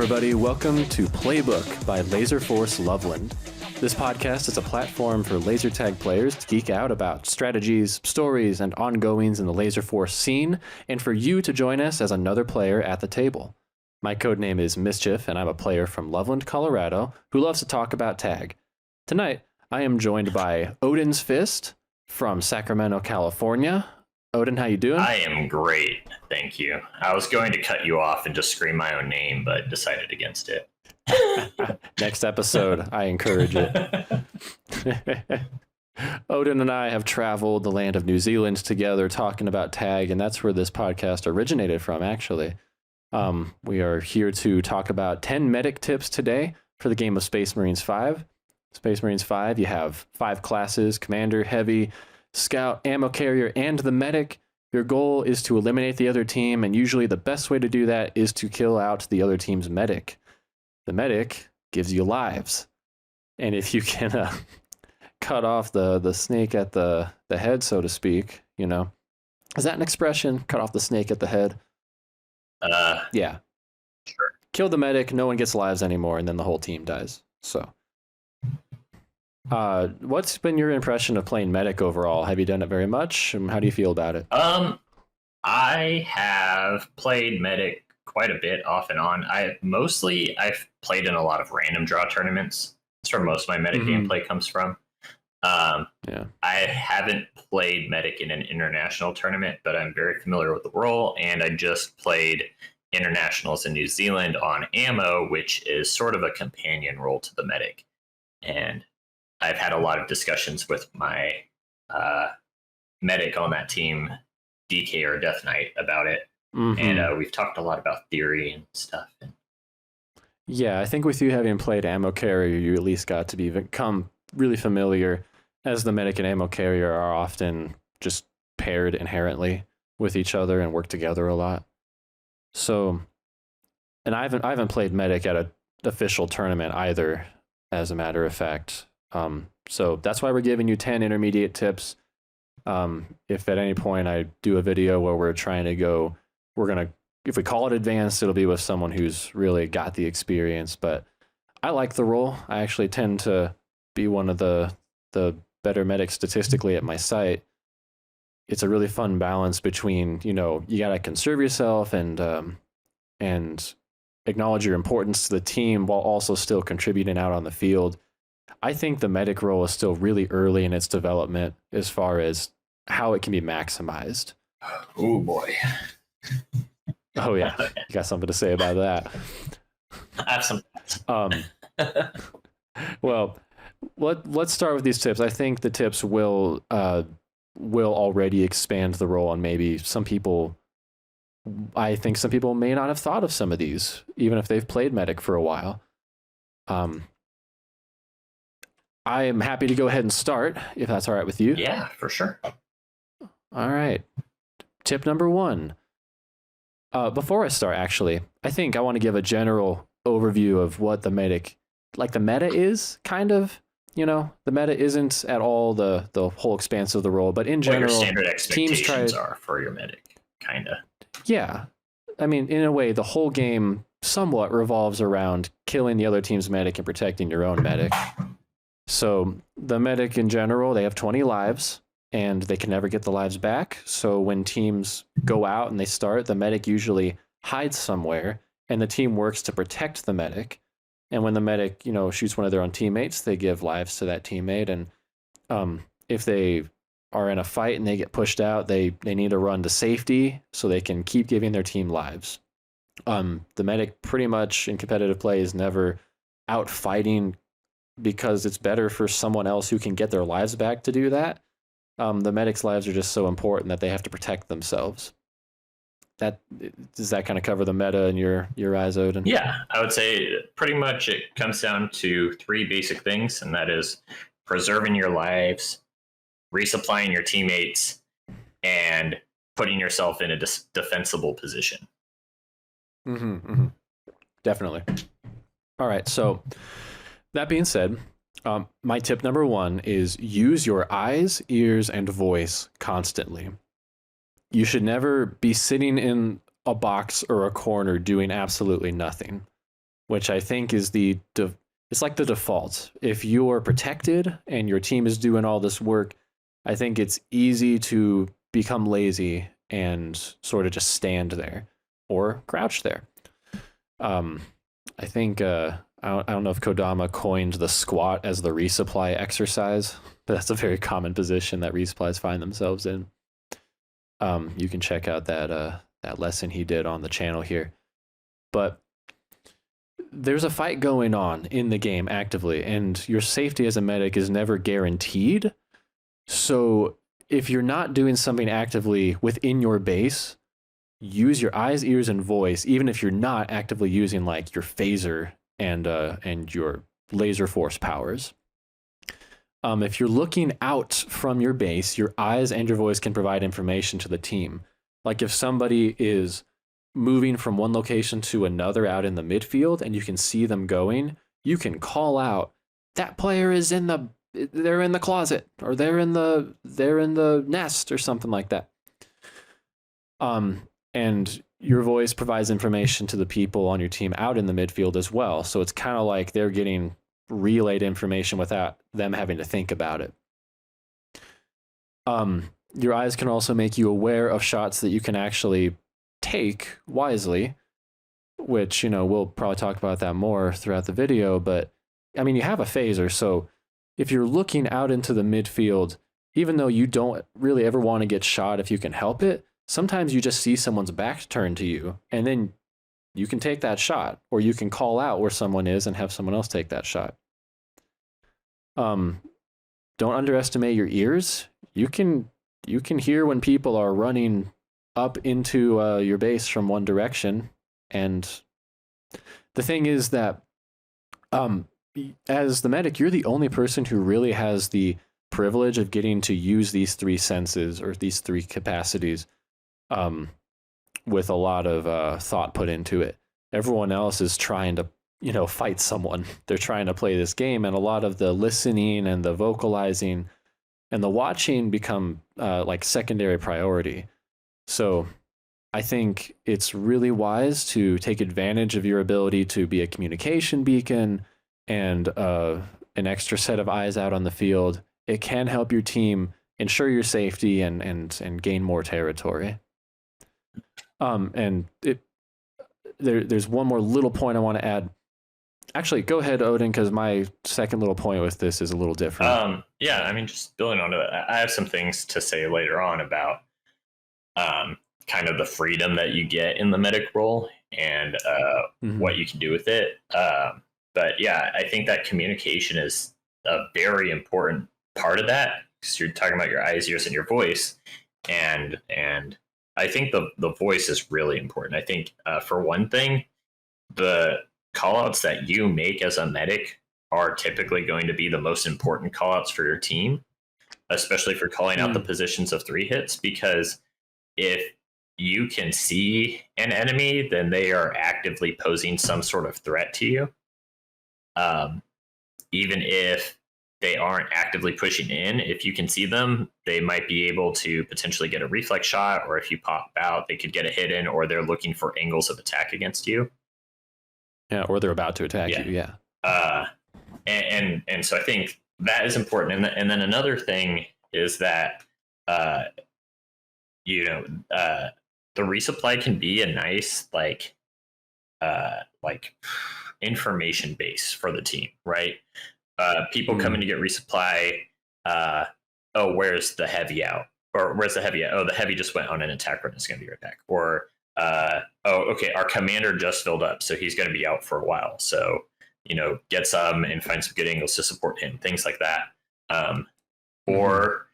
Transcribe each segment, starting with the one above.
everybody. Welcome to Playbook by Laserforce Loveland. This podcast is a platform for laser tag players to geek out about strategies, stories, and ongoings in the Laserforce scene, and for you to join us as another player at the table. My codename is Mischief, and I'm a player from Loveland, Colorado, who loves to talk about tag. Tonight, I am joined by Odin's Fist from Sacramento, California. Odin, how you doing? I am great, thank you. I was going to cut you off and just scream my own name, but decided against it. Next episode, I encourage it. Odin and I have traveled the land of New Zealand together talking about tag, and that's where this podcast originated from, actually. We are here to talk about 10 medic tips today for the game of Space Marines 5. Space Marines 5, you have 5 classes: Commander, Heavy, Scout, Ammo Carrier, and the Medic. Your goal is to eliminate the other team, and usually the best way to do that is to kill out the other team's Medic. The Medic gives you lives, and if you can cut off the snake at the head, so to speak, you know, is that an expression? Cut off the snake at the head? Yeah. Sure. Kill the Medic, no one gets lives anymore, and then the whole team dies. So what's been your impression of playing Medic overall? Have you done it very much? And how do you feel about it? I have played Medic quite a bit off and on. I've played in a lot of random draw tournaments. That's where most of my Medic gameplay comes from. I haven't played Medic in an international tournament, but I'm very familiar with the role, and I just played internationals in New Zealand on Ammo, which is sort of a companion role to the Medic. And I've had a lot of discussions with my Medic on that team, DK or Death Knight, about it. And we've talked a lot about theory and stuff. Yeah, I think with you having played Ammo Carrier, you at least got to become really familiar, as the Medic and Ammo Carrier are often just paired inherently with each other and work together a lot. So, and I haven't played Medic at an official tournament either, as a matter of fact. So that's why we're giving you 10 intermediate tips. If at any point I do a video where we're trying to go, if we call it advanced, it'll be with someone who's really got the experience. But I like the role. I actually tend to be one of the better medics statistically at my site. It's a really fun balance between, you know, you got to conserve yourself and acknowledge your importance to the team while also still contributing out on the field. I think the Medic role is still really early in its development as far as how it can be maximized. Oh boy. Oh yeah, you got something to say about that? I have some. Well, let's start with these tips. I think the tips will already expand the role, and maybe some people. I think some people may not have thought of some of these, even if they've played Medic for a while. I am happy to go ahead and start, if that's all right with you. Yeah, for sure. All right. Tip number 1. Before I start, actually, I think I want to give a general overview of what the Medic, like the meta is, kind of. You know, the meta isn't at all the whole expanse of the role, but in general, what your standard expectations teams are for your Medic, kind of. Yeah. I mean, in a way, the whole game somewhat revolves around killing the other team's Medic and protecting your own Medic. So the Medic in general, they have 20 lives, and they can never get the lives back. So when teams go out and they start, the Medic usually hides somewhere, and the team works to protect the Medic. And when the Medic, you know, shoots one of their own teammates, they give lives to that teammate. And if they are in a fight and they get pushed out, they need to run to safety so they can keep giving their team lives. The Medic pretty much in competitive play is never out fighting, because it's better for someone else who can get their lives back to do that. The Medic's lives are just so important that they have to protect themselves. Does that kind of cover the meta in your eyes, Odin? Yeah, I would say pretty much it comes down to 3 basic things, and that is preserving your lives, resupplying your teammates, and putting yourself in a defensible position. Definitely. All right, so that being said, my tip number 1 is use your eyes, ears, and voice constantly. You should never be sitting in a box or a corner doing absolutely nothing. which I think is it's like the default. If you're protected and your team is doing all this work, I think it's easy to become lazy and sort of just stand there or crouch there. I think I don't know if Kodama coined the squat as the resupply exercise, but that's a very common position that resupplies find themselves in. You can check out that lesson he did on the channel here. But there's a fight going on in the game actively, and your safety as a medic is never guaranteed. So if you're not doing something actively within your base, use your eyes, ears, and voice, even if you're not actively using like your phaser and your Laserforce powers. If you're looking out from your base, your eyes and your voice can provide information to the team. Like if somebody is moving from one location to another out in the midfield and you can see them going, you can call out, that player is they're in the closet, or they're in the nest, or something like that. And your voice provides information to the people on your team out in the midfield as well. So it's kind of like they're getting relayed information without them having to think about it. Your eyes can also make you aware of shots that you can actually take wisely, which, we'll probably talk about that more throughout the video. But I mean, you have a phaser, so if you're looking out into the midfield, even though you don't really ever want to get shot if you can help it, sometimes you just see someone's back turned to you, and then you can take that shot, or you can call out where someone is and have someone else take that shot. Don't underestimate your ears. You can hear when people are running up into your base from one direction. And the thing is that as the medic, you're the only person who really has the privilege of getting to use these three senses, or these three capacities, with a lot of thought put into it. Everyone else is trying to, fight someone. They're trying to play this game, and a lot of the listening and the vocalizing and the watching become like secondary priority. So I think it's really wise to take advantage of your ability to be a communication beacon and an extra set of eyes out on the field. It can help your team ensure your safety and gain more territory. There's one more little point I want to add. Actually, go ahead, Odin, because my second little point with this is a little different. Yeah, I mean, just building on it, I have some things to say later on about kind of the freedom that you get in the medic role and what you can do with it. But yeah, I think that communication is a very important part of that, because you're talking about your eyes, ears, and your voice. And I think the voice is really important. I think for one thing, the callouts that you make as a medic are typically going to be the most important callouts for your team, especially for calling out the positions of 3 hits, because if you can see an enemy, then they are actively posing some sort of threat to you. Even if they aren't actively pushing in, if you can see them, they might be able to potentially get a reflex shot, or if you pop out, they could get a hit in, or they're looking for angles of attack against you. Yeah, or they're about to attack you, yeah. And so I think that is important. And then another thing is that, the resupply can be a nice, like information base for the team, right? People coming to get resupply. Oh, where's the heavy out? Or where's the heavy out? Oh, the heavy just went on an attack run. It's going to be right back. Or, oh, okay, our commander just filled up, so he's going to be out for a while. So, get some and find some good angles to support him. Things like that. Or,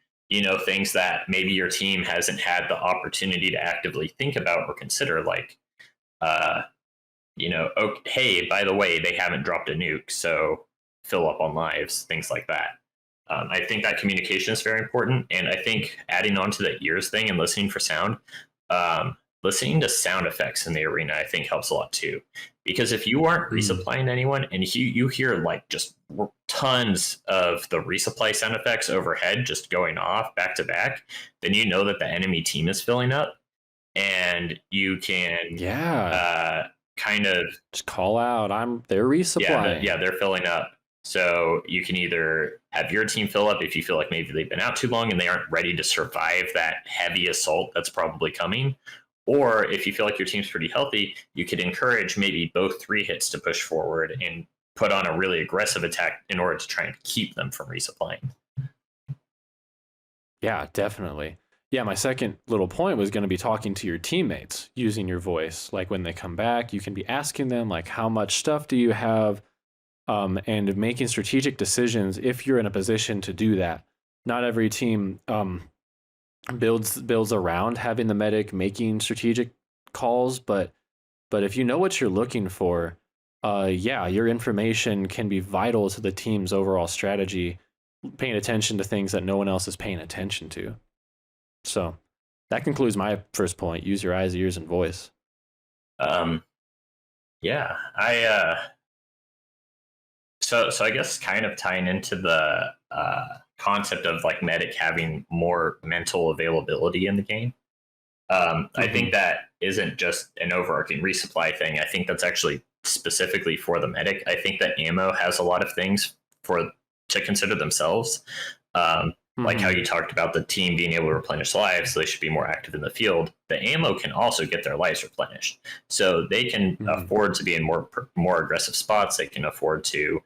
things that maybe your team hasn't had the opportunity to actively think about or consider, like, hey, by the way, they haven't dropped a nuke, so fill up on lives, things like that. I think that communication is very important. And I think adding on to the ears thing and listening for sound, listening to sound effects in the arena, I think helps a lot too. Because if you aren't resupplying anyone and you hear like just tons of the resupply sound effects overhead just going off back to back, then you know that the enemy team is filling up, and you can kind of Just call out. They're resupplying. they're filling up. So you can either have your team fill up if you feel like maybe they've been out too long and they aren't ready to survive that heavy assault that's probably coming. Or if you feel like your team's pretty healthy, you could encourage maybe both 3 hits to push forward and put on a really aggressive attack in order to try and keep them from resupplying. Yeah, definitely. Yeah, my second little point was going to be talking to your teammates using your voice. Like when they come back, you can be asking them like, how much stuff do you have? And making strategic decisions if you're in a position to do that. Not every team builds around having the medic making strategic calls, but if you know what you're looking for, yeah, your information can be vital to the team's overall strategy, paying attention to things that no one else is paying attention to. So that concludes my first point. Use your eyes, ears, and voice. Yeah, so I guess kind of tying into the concept of like medic having more mental availability in the game. I think that isn't just an overarching resupply thing. I think that's actually specifically for the medic. I think that ammo has a lot of things to consider themselves. Like how you talked about the team being able to replenish lives, so they should be more active in the field. The ammo can also get their lives replenished, so they can afford to be in more aggressive spots. They can afford to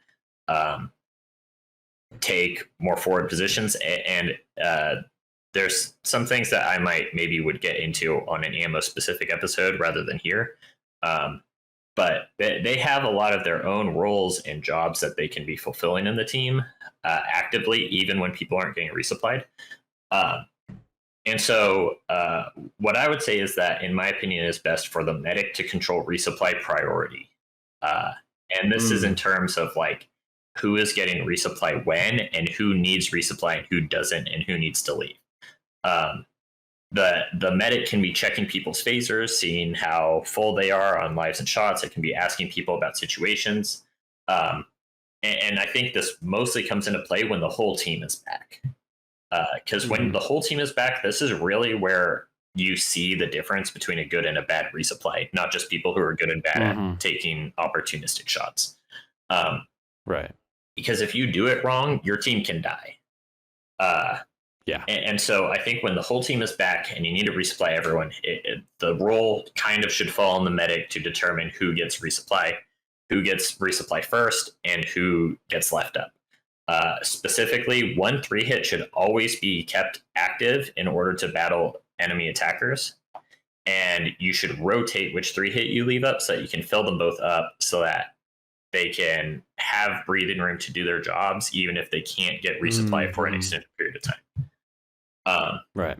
take more forward positions, and there's some things that I maybe would get into on an ammo specific episode rather than here. But they have a lot of their own roles and jobs that they can be fulfilling in the team actively, even when people aren't getting resupplied. And so what I would say is that, in my opinion, is best for the medic to control resupply priority. And this is in terms of like who is getting resupply when and who needs resupply and who doesn't and who needs to leave. The medic can be checking people's phasers, seeing how full they are on lives and shots. It can be asking people about situations. And I think this mostly comes into play when the whole team is back. Because when the whole team is back, this is really where you see the difference between a good and a bad resupply, not just people who are good and bad at taking opportunistic shots. Right. Because if you do it wrong, your team can die. Yeah. And so I think when the whole team is back and you need to resupply everyone, the role kind of should fall on the medic to determine who gets resupply first, and who gets left up. Specifically, 1 3-hit should always be kept active in order to battle enemy attackers. And you should rotate which 3-hit you leave up so that you can fill them both up so that they can have breathing room to do their jobs, even if they can't get resupply for an extended period of time. Right.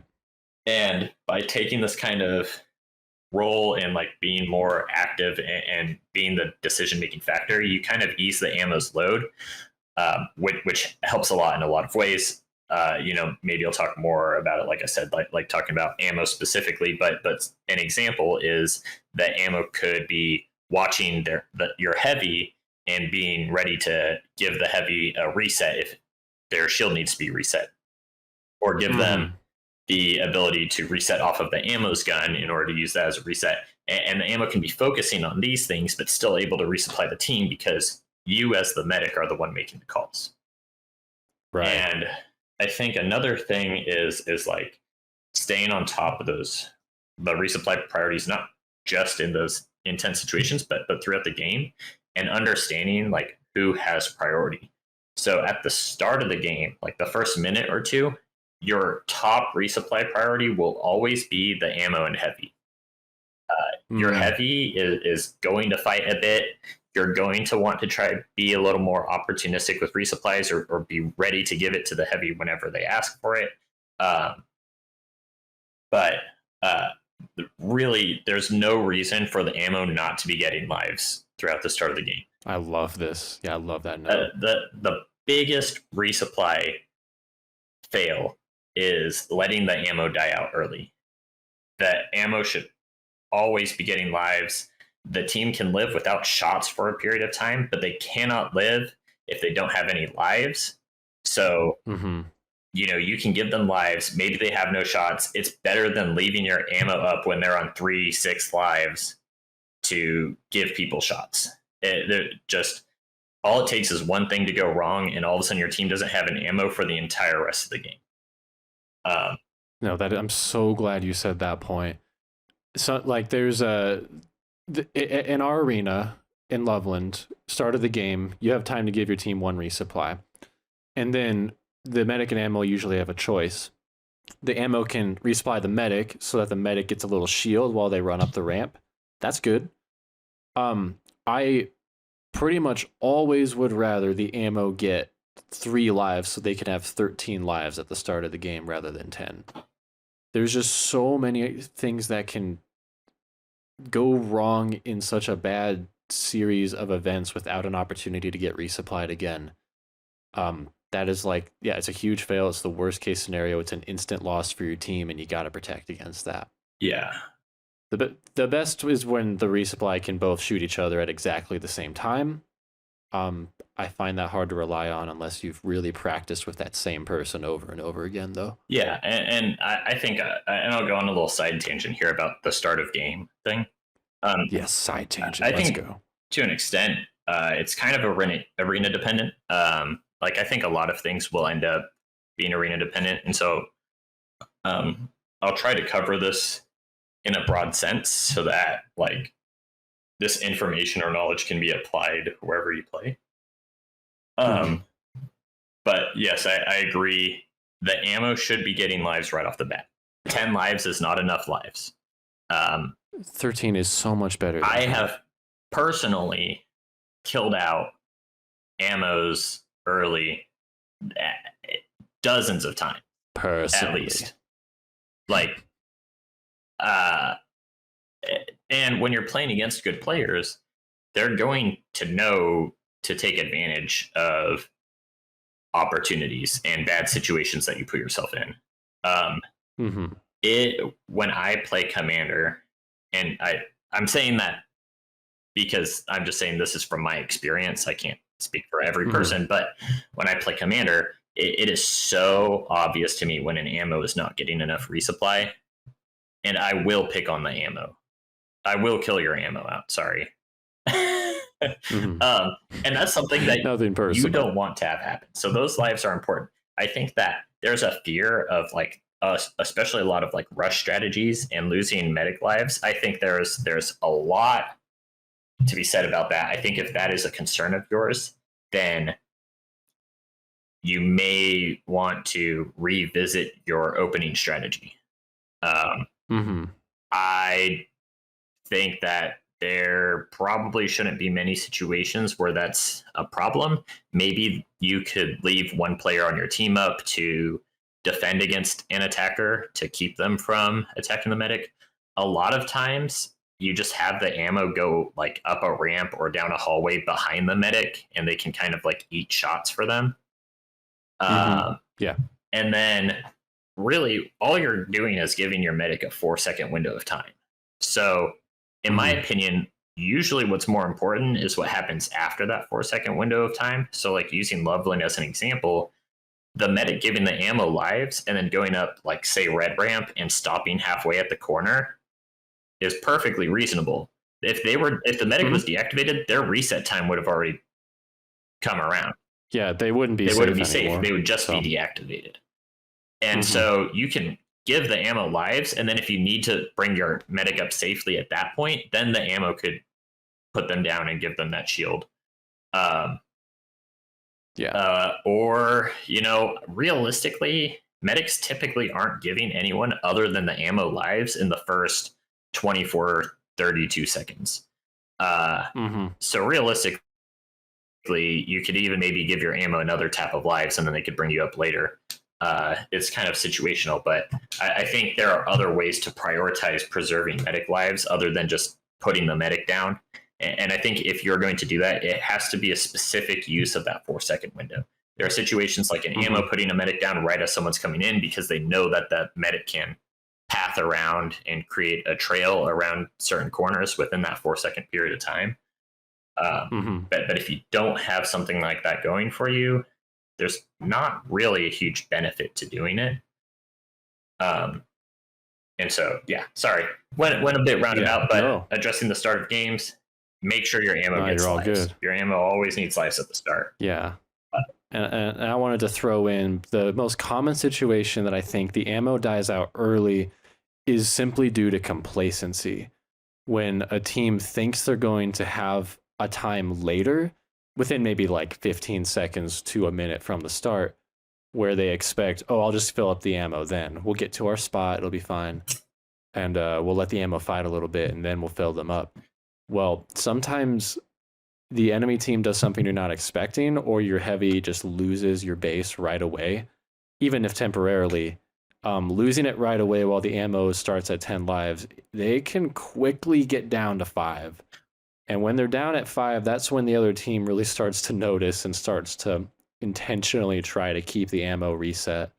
And by taking this kind of role and like being more active and being the decision-making factor, you kind of ease the ammo's load, which helps a lot in a lot of ways. Maybe I'll talk more about it, like I said, like talking about ammo specifically, but an example is that ammo could be watching your heavy and being ready to give the heavy a reset if their shield needs to be reset, or give them the ability to reset off of the ammo's gun in order to use that as a reset. And the ammo can be focusing on these things, but still able to resupply the team because you as the medic are the one making the calls. Right. And I think another thing is like staying on top of the resupply priorities, not just in those intense situations, but throughout the game, and understanding like who has priority. So at the start of the game, like the first minute or two, your top resupply priority will always be the ammo and heavy. Your heavy is going to fight a bit. You're going to want to try to be a little more opportunistic with resupplies, or be ready to give it to the heavy whenever they ask for it. But really, there's no reason for the ammo not to be getting lives throughout the start of the game. I love this. Yeah, I love that note. The biggest resupply fail is letting the ammo die out early. The ammo should always be getting lives. The team can live without shots for a period of time, but they cannot live if they don't have any lives. So, you can give them lives. Maybe they have no shots. It's better than leaving your ammo up when they're on 3-6 lives to give people shots. All it takes is one thing to go wrong, and all of a sudden your team doesn't have an ammo for the entire rest of the game. No, that I'm so glad you said that point. So, like, there's in our arena in Loveland, start of the game, you have time to give your team one resupply, and then the medic and ammo usually have a choice. The ammo can resupply the medic so that the medic gets a little shield while they run up the ramp. That's good. I pretty much always would rather the ammo get 3 lives so they can have 13 lives at the start of the game rather than 10. There's just so many things that can go wrong in such a bad series of events without an opportunity to get resupplied again. That is like, yeah, it's a huge fail. It's the worst case scenario. It's an instant loss for your team, and you got to protect against that. Yeah. The best is when the resupply can both shoot each other at exactly the same time. I find that hard to rely on unless you've really practiced with that same person over and over again, though. Yeah, and I think, and I'll go on a little side tangent here about the start of game thing. Yes, side tangent. Let's go. To an extent, it's kind of arena dependent. Like, I think a lot of things will end up being arena dependent, and so I'll try to cover this in a broad sense so that, like, this information or knowledge can be applied wherever you play. But yes, I agree. The ammo should be getting lives right off the bat. 10 lives is not enough lives. 13 is so much better. I have personally killed out ammos early dozens of times. Personally. At least. Like, and when you're playing against good players, they're going to know to take advantage of opportunities and bad situations that you put yourself in. When I play Commander, and I'm saying that because I'm just saying this is from my experience. I can't speak for every person, but when I play Commander, it is so obvious to me when an ammo is not getting enough resupply, and I will pick on the ammo. I will kill your ammo out. Sorry. And that's something that you don't want to have happen. So those lives are important. I think that there's a fear of, like, especially a lot of, like, rush strategies and losing medic lives. I think there's a lot to be said about that. I think if that is a concern of yours, then you may want to revisit your opening strategy. I think that there probably shouldn't be many situations where that's a problem. Maybe you could leave one player on your team up to defend against an attacker to keep them from attacking the medic. A lot of times you just have the ammo go, like, up a ramp or down a hallway behind the medic, and they can kind of, like, eat shots for them. Yeah. And then really all you're doing is giving your medic a 4-second window of time. So in my opinion, usually what's more important is what happens after that 4-second window of time. So, like, using Loveland as an example, the medic giving the ammo lives and then going up, like, say, red ramp and stopping halfway at the corner is perfectly reasonable. If the medic was deactivated, their reset time would have already come around. Yeah, they wouldn't be safe anymore. They would just be deactivated. And so you can give the ammo lives, and then if you need to bring your medic up safely at that point, then the ammo could put them down and give them that shield. Or, realistically, medics typically aren't giving anyone other than the ammo lives in the first 24, 32 seconds. So realistically, you could even maybe give your ammo another tap of lives, and then they could bring you up later. It's kind of situational, but I think there are other ways to prioritize preserving medic lives other than just putting the medic down. And I think if you're going to do that, it has to be a specific use of that 4-second window. There are situations like an ammo putting a medic down right as someone's coming in because they know that that medic can path around and create a trail around certain corners within that 4-second period of time. But if you don't have something like that going for you, there's not really a huge benefit to doing it. And And so, yeah, sorry, went a bit roundabout, but no. addressing the start of games, make sure your ammo No, gets you're all lives. good. Your ammo always needs lives at the start. Yeah. And I wanted to throw in the most common situation that I think the ammo dies out early is simply due to complacency. When a team thinks they're going to have a time later, within maybe like 15 seconds to a minute from the start, where they expect, oh, I'll just fill up the ammo then. We'll get to our spot, it'll be fine. And we'll let the ammo fight a little bit, and then we'll fill them up. Well, sometimes the enemy team does something you're not expecting, or your heavy just loses your base right away, even if temporarily. Losing it right away while the ammo starts at 10 lives, they can quickly get down to 5. And when they're down at 5, that's when the other team really starts to notice and starts to intentionally try to keep the ammo reset.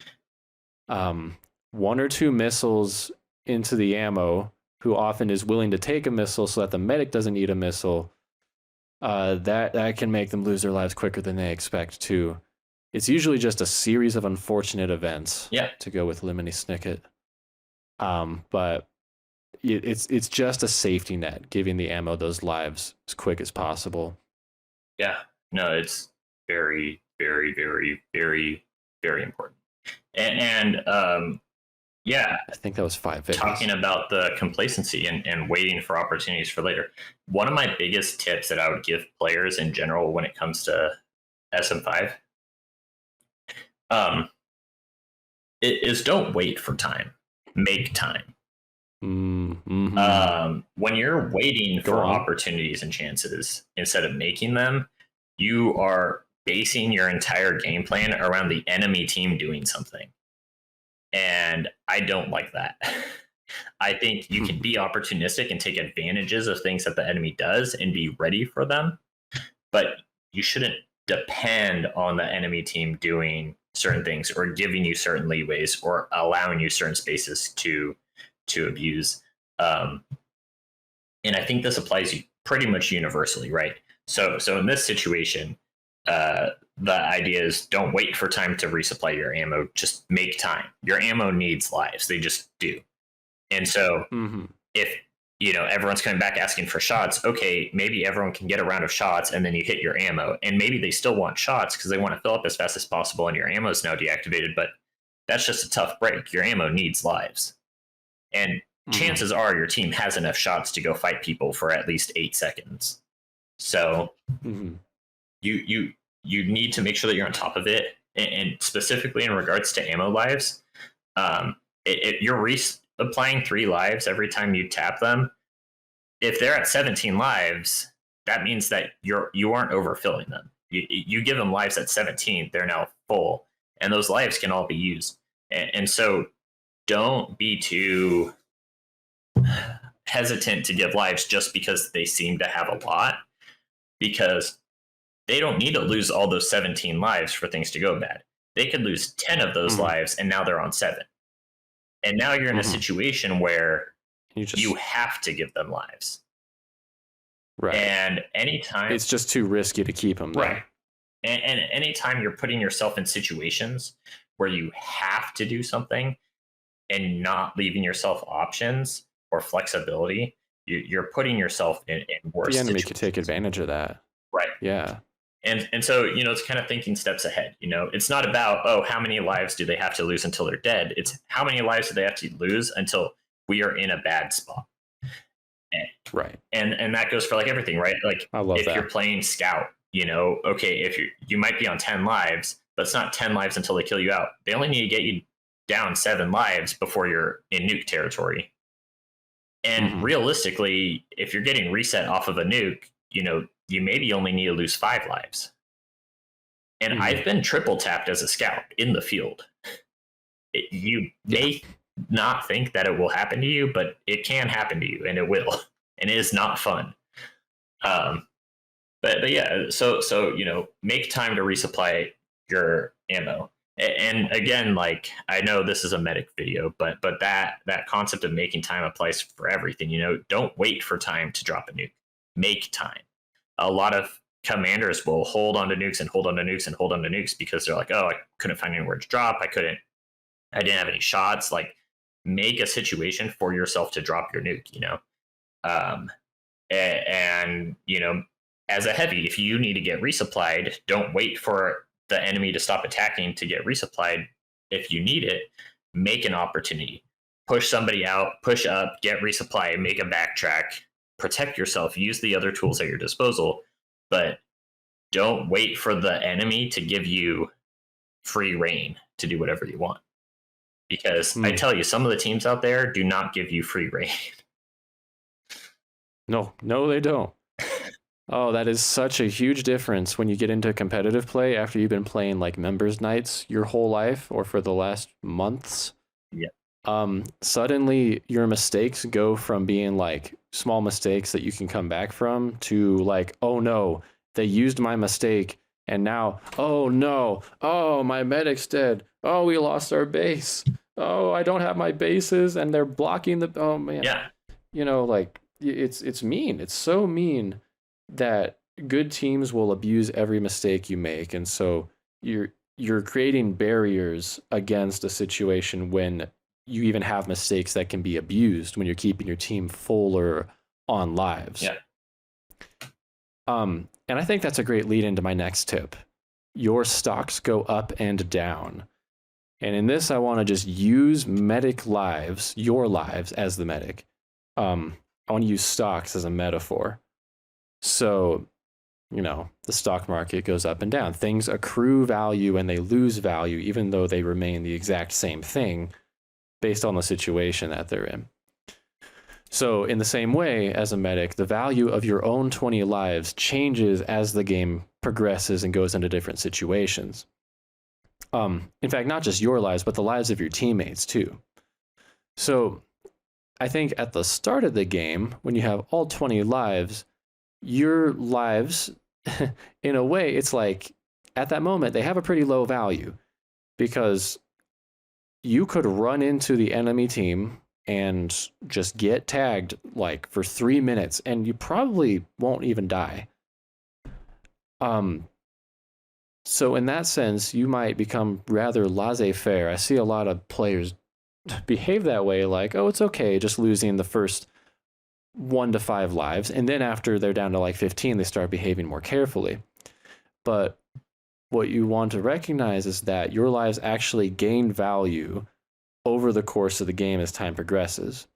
1 or 2 missiles into the ammo, who often is willing to take a missile so that the medic doesn't need a missile, that can make them lose their lives quicker than they expect too. It's usually just a series of unfortunate events. Yeah. To go with Lemony Snicket. But it's just a safety net, giving the ammo those lives as quick as possible. Yeah. No, it's very, very, very, very, very important. And yeah, I think that was 5 victims. Talking about the complacency and waiting for opportunities for later. One of my biggest tips that I would give players in general when it comes to SM5 is don't wait for time. Make time. Mm-hmm. When you're waiting for opportunities and chances instead of making them, you are basing your entire game plan around the enemy team doing something. And I don't like that. I think you can be opportunistic and take advantages of things that the enemy does and be ready for them. But you shouldn't depend on the enemy team doing certain things or giving you certain leeways or allowing you certain spaces to abuse. And I think this applies pretty much universally, right? So in this situation, the idea is don't wait for time to resupply your ammo. Just make time. Your ammo needs lives. They just do. And so if everyone's coming back asking for shots, okay, maybe everyone can get a round of shots and then you hit your ammo. And maybe they still want shots because they want to fill up as fast as possible and your ammo is now deactivated. But that's just a tough break. Your ammo needs lives. And chances are your team has enough shots to go fight people for at least 8 seconds. So you need to make sure that you're on top of it. And specifically in regards to ammo lives, you're reapplying 3 lives every time you tap them. If they're at 17 lives, that means that you aren't overfilling them. You give them lives at 17, they're now full, and those lives can all be used. And so don't be too hesitant to give lives just because they seem to have a lot, because they don't need to lose all those 17 lives for things to go bad. They could lose 10 of those lives and now they're on 7. And now you're in a situation where you have to give them lives. Right. And anytime it's just too risky to keep them there. Right. And anytime you're putting yourself in situations where you have to do something and not leaving yourself options or flexibility, you're putting yourself in worse the enemy situations. could take advantage of that. Right. Yeah. And so, it's kind of thinking steps ahead. It's not about, how many lives do they have to lose until they're dead? It's how many lives do they have to lose until we are in a bad spot. Right. And that goes for like everything, right? Like if you're playing scout, okay, if you might be on 10 lives, but it's not 10 lives until they kill you out. They only need to get you down 7 lives before you're in nuke territory. And realistically, if you're getting reset off of a nuke, you maybe only need to lose 5 lives. And I've been triple tapped as a scout in the field. You may not think that it will happen to you, but it can happen to you, and it will. And it is not fun. But yeah, so make time to resupply your ammo. And again, like, I know this is a medic video, but that concept of making time applies for everything. Don't wait for time to drop a nuke. Make time. A lot of commanders will hold on to nukes and hold on to nukes and hold on to nukes because they're like, oh, I couldn't find anywhere to drop. I didn't have any shots. Like, make a situation for yourself to drop your nuke, you know. And you know, as a heavy, if you need to get resupplied, don't wait for the enemy to stop attacking to get resupplied. If you need it, make an opportunity. Push somebody out, push up, get resupply, make a backtrack, protect yourself, use the other tools at your disposal, but don't wait for the enemy to give you free reign to do whatever you want. Because I tell you, some of the teams out there do not give you free reign. No, they don't. Oh, that is such a huge difference when you get into competitive play after you've been playing like members nights your whole life or for the last months. Yeah. Suddenly your mistakes go from being like small mistakes that you can come back from to like, oh no, they used my mistake and now, oh no, oh my medic's dead. Oh, we lost our base. Oh, I don't have my bases and they're blocking the, oh man. Yeah. You know, like it's mean. It's so mean that good teams will abuse every mistake you make. And so you're creating barriers against a situation when you even have mistakes that can be abused when you're keeping your team fuller on lives. Yeah. And I think that's a great lead into my next tip. Your stocks go up and down. And in this, I want to just use medic lives, your lives as the medic. I want to use stocks as a metaphor. So, you know, the stock market goes up and down. Things accrue value and they lose value, even though they remain the exact same thing based on the situation that they're in. So in the same way, as a medic, the value of your own 20 lives changes as the game progresses and goes into different situations. In fact, not just your lives, but the lives of your teammates too. So I think at the start of the game, when you have all 20 lives, your lives, in a way, it's like at that moment, they have a pretty low value because you could run into the enemy team and just get tagged like for 3 minutes and you probably won't even die. So in that sense, you might become rather laissez-faire. I see a lot of players behave that way, like, oh, it's okay, just losing the first 1 to 5 lives. And then after they're down to like 15, they start behaving more carefully. But what you want to recognize is that your lives actually gain value over the course of the game as time progresses.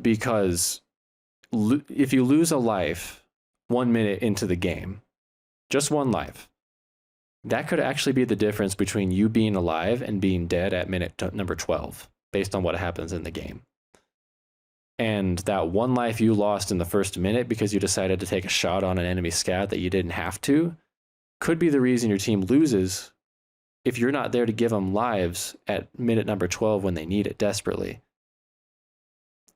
Because if you lose a life 1 minute into the game, just 1 life, that could actually be the difference between you being alive and being dead at minute number 12, based on what happens in the game. And that 1 life you lost in the first minute because you decided to take a shot on an enemy scout that you didn't have to, could be the reason your team loses if you're not there to give them lives at minute number 12 when they need it desperately.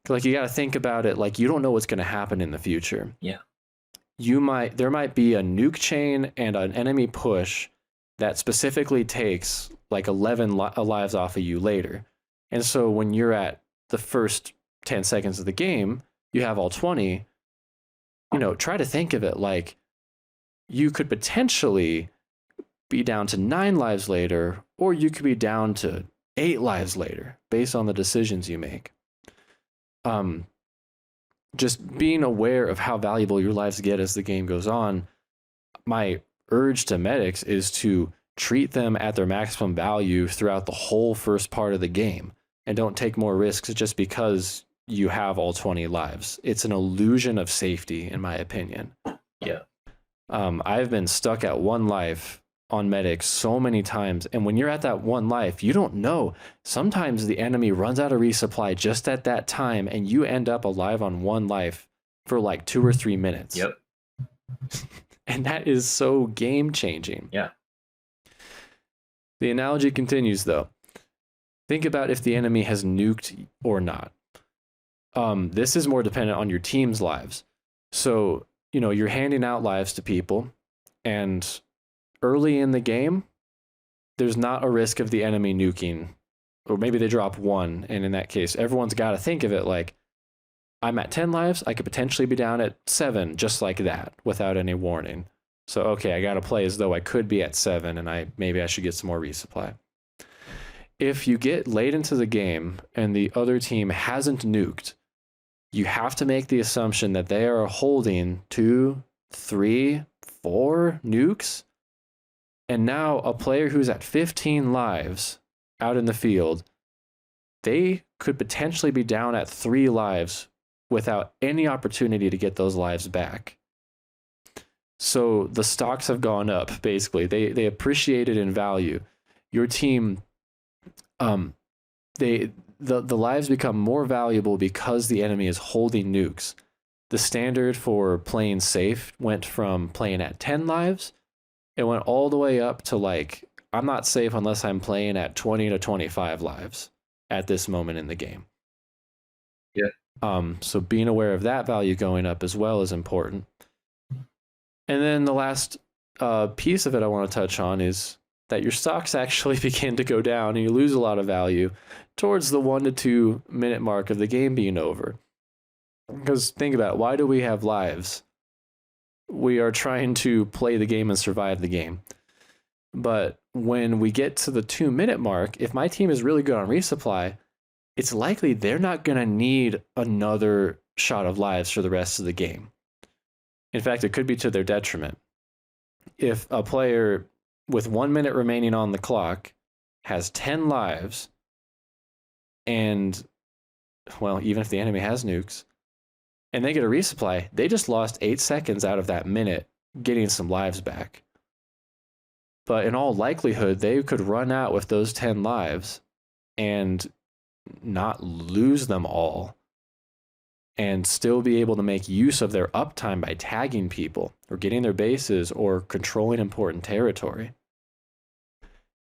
Like, you got to think about it like you don't know what's going to happen in the future. Yeah. There might be a nuke chain and an enemy push that specifically takes like 11 lives off of you later. And so when you're at the first 10 seconds of the game, you have all 20, you know, try to think of it like you could potentially be down to 9 lives later, or you could be down to 8 lives later based on the decisions you make. Just being aware of how valuable your lives get as the game goes on, my urge to medics is to treat them at their maximum value throughout the whole first part of the game and don't take more risks just because you have all 20 lives. It's an illusion of safety, in my opinion. Yeah. I've been stuck at 1 life on medics so many times, and when you're at that 1 life, you don't know. Sometimes the enemy runs out of resupply just at that time, and you end up alive on 1 life for like 2 or 3 minutes. Yep. And that is so game changing. Yeah. The analogy continues though. Think about if the enemy has nuked or not. This is more dependent on your team's lives. So, you know, you're handing out lives to people, and early in the game, there's not a risk of the enemy nuking, or maybe they drop 1. And in that case, everyone's got to think of it like, I'm at 10 lives. I could potentially be down at 7, just like that, without any warning. So, okay, I got to play as though I could be at 7, and maybe I should get some more resupply. if you get late into the game and the other team hasn't nuked, you have to make the assumption that they are holding 2, 3, 4 nukes. And now a player who's at 15 lives out in the field, they could potentially be down at 3 lives without any opportunity to get those lives back. So the stocks have gone up, basically. They appreciated in value. Your team, the lives become more valuable because the enemy is holding nukes. The standard for playing safe went from playing at 10 lives, it went all the way up to like, I'm not safe unless I'm playing at 20 to 25 lives at this moment in the game. Yeah. So being aware of that value going up as well is important. And then the last piece of it I want to touch on is that your stocks actually begin to go down and you lose a lot of value towards the 1 to 2 minute mark of the game being over. Because think about it, why do we have lives? We are trying to play the game and survive the game. But when we get to the 2 minute mark, if my team is really good on resupply, it's likely they're not going to need another shot of lives for the rest of the game. In fact, it could be to their detriment. If a player with 1 minute remaining on the clock has 10 lives, and, well, even if the enemy has nukes, and they get a resupply, they just lost 8 seconds out of that minute getting some lives back. But in all likelihood, they could run out with those 10 lives and not lose them all and still be able to make use of their uptime by tagging people or getting their bases or controlling important territory.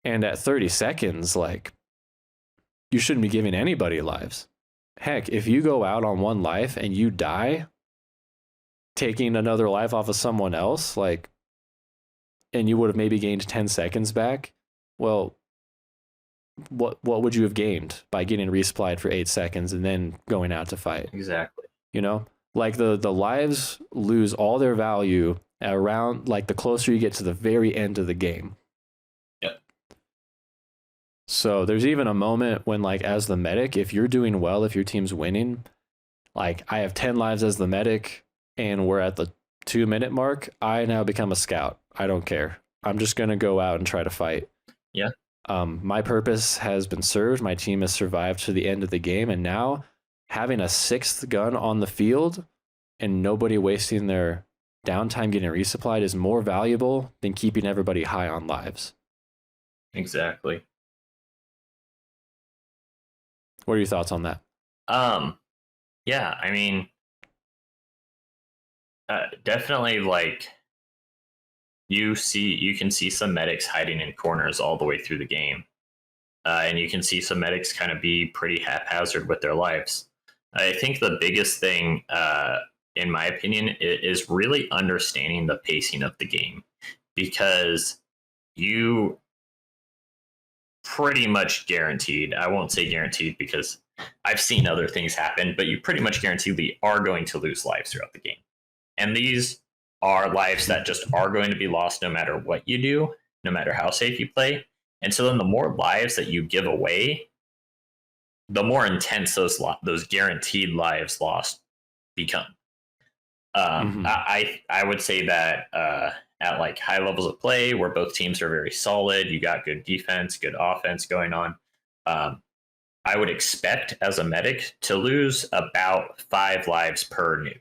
And at 30 seconds, like, you shouldn't be giving anybody lives. Heck, if you go out on 1 life and you die, taking another life off of someone else, like, and you would have maybe gained 10 seconds back, well, what would you have gained by getting resupplied for 8 seconds and then going out to fight? Exactly. You know, like the lives lose all their value around, like, the closer you get to the very end of the game. Yep. So there's even a moment when, like, as the medic, if you're doing well, if your team's winning, like, I have 10 lives as the medic and we're at the 2 minute mark, I now become a scout. I don't care. I'm just going to go out and try to fight. Yeah. My purpose has been served. My team has survived to the end of the game. And now having a 6th gun on the field and nobody wasting their downtime getting resupplied is more valuable than keeping everybody high on lives. Exactly. What are your thoughts on that? Yeah, I mean, definitely, like, you can see some medics hiding in corners all the way through the game. And you can see some medics kind of be pretty haphazard with their lives. I think the biggest thing, in my opinion, is really understanding the pacing of the game, because you pretty much guaranteed, I won't say guaranteed because I've seen other things happen, but you pretty much guaranteedly are going to lose lives throughout the game. And these are lives that just are going to be lost no matter what you do, no matter how safe you play. And so then the more lives that you give away, the more intense those guaranteed lives lost become. I would say that at, like, high levels of play where both teams are very solid, you got good defense, good offense going on, I would expect as a medic to lose about 5 lives per nuke.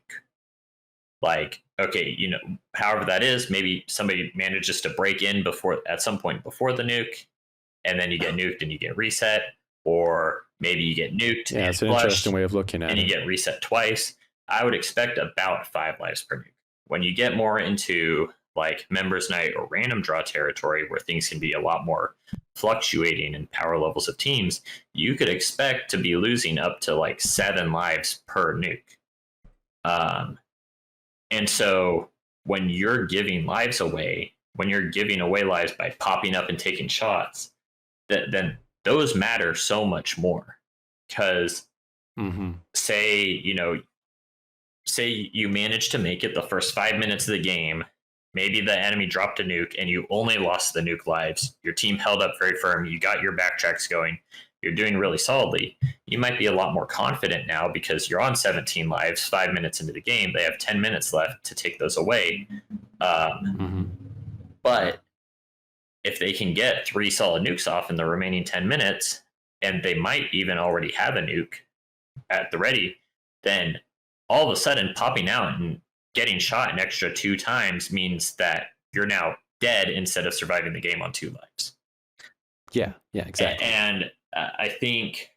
Like, okay, you know, however that is, maybe somebody manages to break in at some point before the nuke, and then you get nuked and you get reset, or maybe you get nuked. Yeah, it's an interesting way of looking at it. And you get reset twice. I would expect about 5 lives per nuke. When you get more into, like, members night or random draw territory where things can be a lot more fluctuating in power levels of teams, you could expect to be losing up to, like, 7 lives per nuke. And so when you're giving lives away, when you're giving away lives by popping up and taking shots, then those matter so much more. Because say you manage to make it the first 5 minutes of the game maybe the enemy dropped a nuke and you only lost the nuke lives. Your team held up very firm. You got your backtracks going. You're doing really solidly. You might be a lot more confident now because you're on 17 lives 5 minutes into the game. They have 10 minutes left to take those away. But if they can get 3 solid nukes off in the remaining 10 minutes, and they might even already have a nuke at the ready, then all of a sudden popping out and getting shot an extra 2 times means that you're now dead instead of surviving the game on 2 lives. Yeah, exactly. And I think,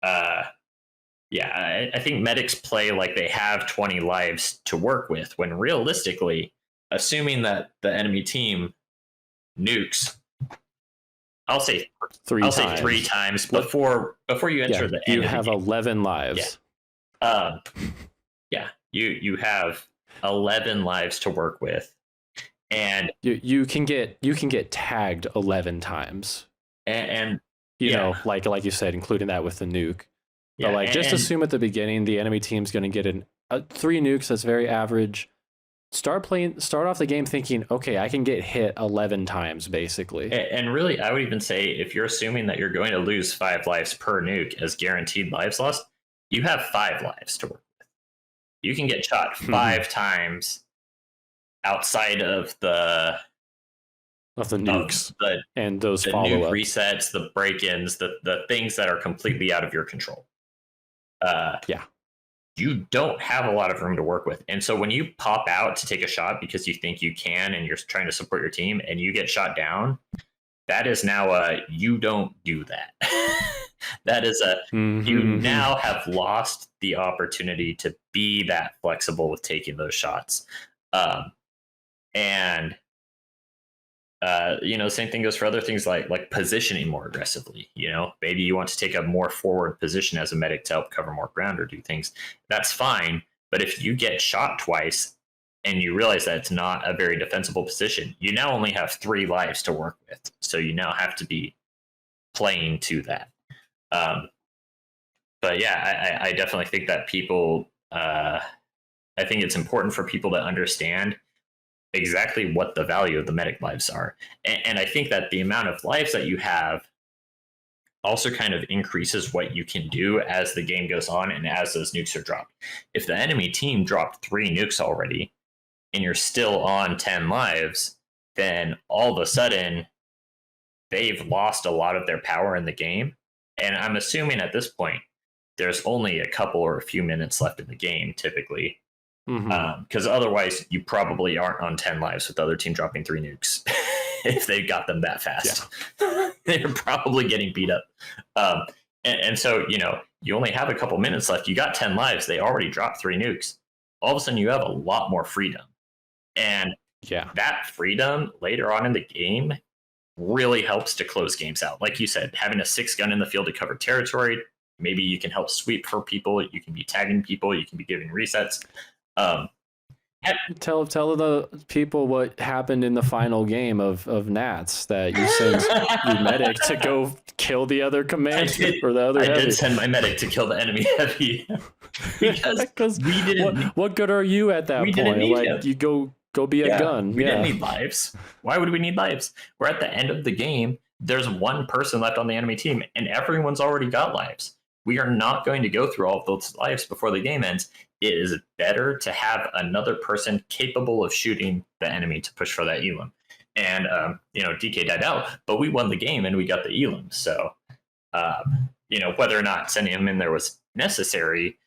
I think medics play like they have 20 lives to work with, when realistically, assuming that the enemy team nukes, I'll say 3 times before you enter the end. You have 11 lives. You have 11 lives to work with, and you can get tagged 11 times, and you know, like you said, including that with the nuke. But just assume at the beginning the enemy team's going to get 3 nukes. That's very average. Start off the game thinking, okay, I can get hit 11 times basically. And really, I would even say if you're assuming that you're going to lose 5 lives per nuke as guaranteed lives lost, you have 5 lives to work with. You can get shot 5 times outside of the nukes and those the follow-ups, nuke resets, the break-ins, the things that are completely out of your control. You don't have a lot of room to work with. And so when you pop out to take a shot because you think you can and you're trying to support your team and you get shot down, that is now you don't do that. That is you now have lost the opportunity to be that flexible with taking those shots. Same thing goes for other things like positioning more aggressively. Maybe you want to take a more forward position as a medic to help cover more ground or do things. That's fine. But if you get shot twice and you realize that it's not a very defensible position, you now only have 3 lives to work with. So you now have to be playing to that. But yeah, I definitely think that people, I think it's important for people to understand exactly what the value of the medic lives are. And I think that the amount of lives that you have also kind of increases what you can do as the game goes on and as those nukes are dropped. If the enemy team dropped 3 nukes already and you're still on 10 lives, then all of a sudden they've lost a lot of their power in the game. And I'm assuming at this point, there's only a couple or a few minutes left in the game, typically. Because otherwise you probably aren't on 10 lives with the other team dropping 3 nukes if they got them that fast. They're probably getting beat up. And so, you only have a couple minutes left. You got 10 lives. They already dropped 3 nukes. All of a sudden you have a lot more freedom. And that freedom later on in the game really helps to close games out. Like you said, having a 6 gun in the field to cover territory, maybe you can help sweep for people. You can be tagging people. You can be giving resets. Tell the people what happened in the final game of Nats, that you sent your medic to go kill the other commander or the other heavy. I did send my medic to kill the enemy heavy because we didn't. What good are you at that point? Like, you go be a gun. We didn't need lives. Why would we need lives? We're at the end of the game. There's 1 person left on the enemy team, and everyone's already got lives. We are not going to go through all of those lives before the game ends. It is better to have another person capable of shooting the enemy to push for that elim. And, DK died out, but we won the game and we got the elim. So, whether or not sending him in there was necessary,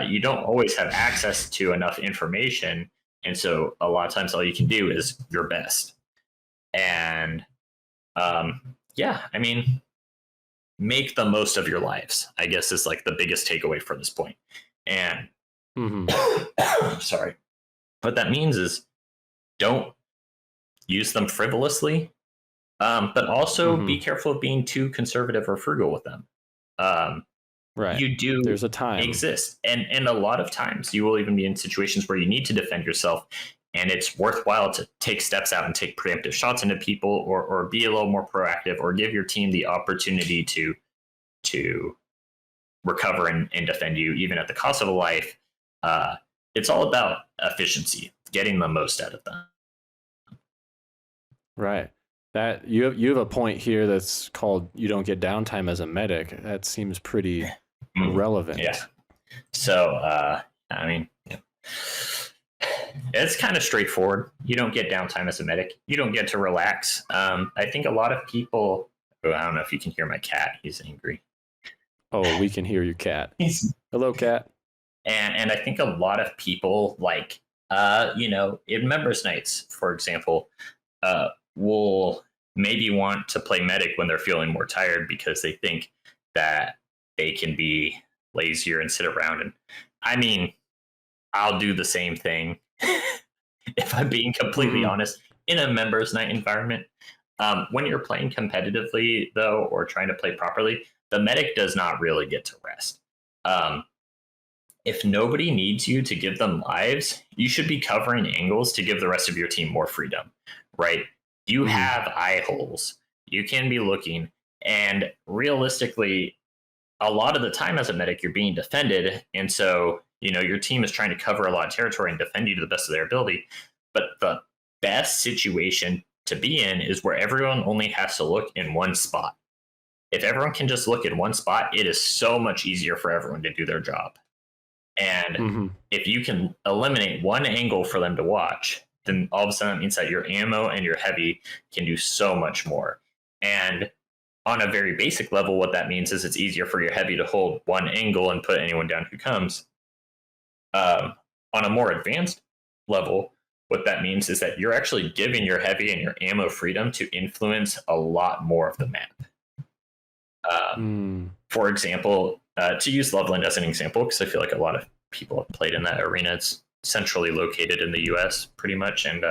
you don't always have access to enough information. And so a lot of times all you can do is your best. And, make the most of your lives, I guess, is like the biggest takeaway from this point. And sorry, what that means is don't use them frivolously, but also be careful of being too conservative or frugal with them. Right. There's a time exist. And a lot of times you will even be in situations where you need to defend yourself. And it's worthwhile to take steps out and take preemptive shots into people, or be a little more proactive, or give your team the opportunity to recover and defend you, even at the cost of a life. It's all about efficiency, getting the most out of them. Right. That you have a point here that's called you don't get downtime as a medic. That seems pretty relevant. Yeah. So I mean, it's kind of straightforward. You don't get downtime as a medic. You don't get to relax. I think a lot of people. Oh, I don't know if you can hear my cat. He's angry. Oh, we can hear your cat. Hello, cat. And I think a lot of people like in members nights, for example, will maybe want to play medic when they're feeling more tired because they think that they can be lazier and sit around. And I mean, I'll do the same thing if I'm being completely honest in a members night environment. When you're playing competitively though, or trying to play properly, the medic does not really get to rest. If nobody needs you to give them lives, you should be covering angles to give the rest of your team more freedom, right? You have eye holes. You can be looking. And realistically, a lot of the time as a medic, you're being defended. And so, your team is trying to cover a lot of territory and defend you to the best of their ability. But the best situation to be in is where everyone only has to look in one spot. If everyone can just look in one spot, it is so much easier for everyone to do their job. And if you can eliminate one angle for them to watch, then all of a sudden that means that your ammo and your heavy can do so much more. And on a very basic level, what that means is it's easier for your heavy to hold one angle and put anyone down who comes. On a more advanced level, what that means is that you're actually giving your heavy and your ammo freedom to influence a lot more of the map. For example, to use Loveland as an example, because I feel like a lot of people have played in that arena. It's centrally located in the U.S. pretty much, and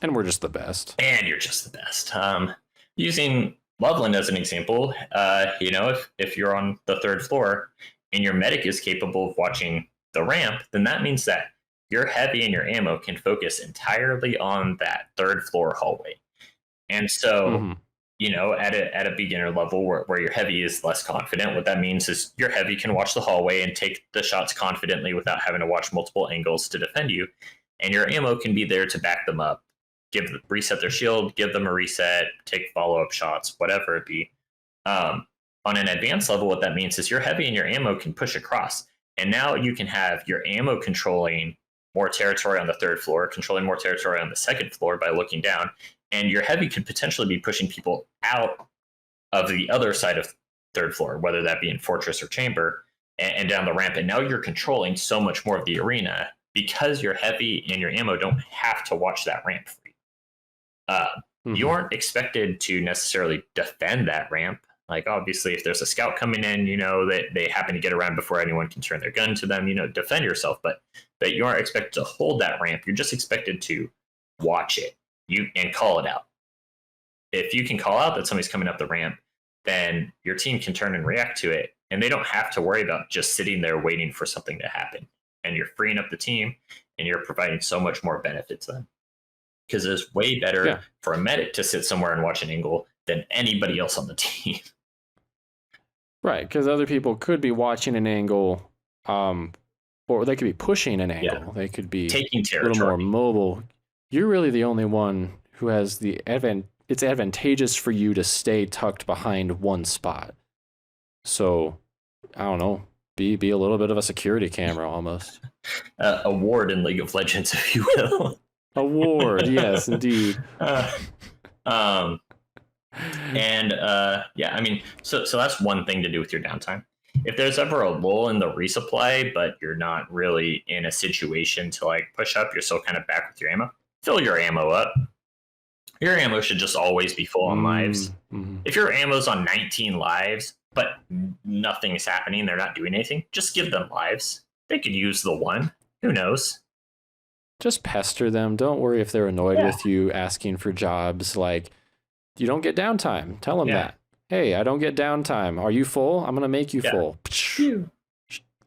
we're just the best. And you're just the best. Using Loveland as an example, if you're on the third floor and your medic is capable of watching the ramp, then that means that your heavy and your ammo can focus entirely on that third floor hallway. And so, at a beginner level where your heavy is less confident, what that means is your heavy can watch the hallway and take the shots confidently without having to watch multiple angles to defend you. And your ammo can be there to back them up, reset their shield, give them a reset, take follow-up shots, whatever it be. On an advanced level, what that means is your heavy and your ammo can push across. And now you can have your ammo controlling more territory on the third floor, controlling more territory on the second floor by looking down. And your heavy could potentially be pushing people out of the other side of third floor, whether that be in fortress or chamber, and down the ramp. And now you're controlling so much more of the arena because your heavy and your ammo don't have to watch that ramp for you. You aren't expected to necessarily defend that ramp. Like, obviously, if there's a scout coming in, that they happen to get around before anyone can turn their gun to them, defend yourself. But you aren't expected to hold that ramp. You're just expected to watch it. And call it out. If you can call out that somebody's coming up the ramp, then your team can turn and react to it, and they don't have to worry about just sitting there waiting for something to happen. And you're freeing up the team, and you're providing so much more benefit to them. Because it's way better for a medic to sit somewhere and watch an angle than anybody else on the team. Right, because other people could be watching an angle, or they could be pushing an angle. Yeah. They could be taking territory. A little more mobile. You're really the only one who has it's advantageous for you to stay tucked behind one spot. So, I don't know, be a little bit of a security camera almost. A ward in League of Legends, if you will. A ward, yes, indeed. I mean, so that's one thing to do with your downtime. If there's ever a lull in the resupply, but you're not really in a situation to like push up, you're still kind of back with your ammo. Fill your ammo up. Your ammo should just always be full on lives. If your ammo's on 19 lives, but nothing is happening, they're not doing anything, just give them lives. They could use the one. Who knows? Just pester them. Don't worry if they're annoyed with you asking for jobs. Like, you don't get downtime. Tell them that. Hey, I don't get downtime. Are you full? I'm going to make you full.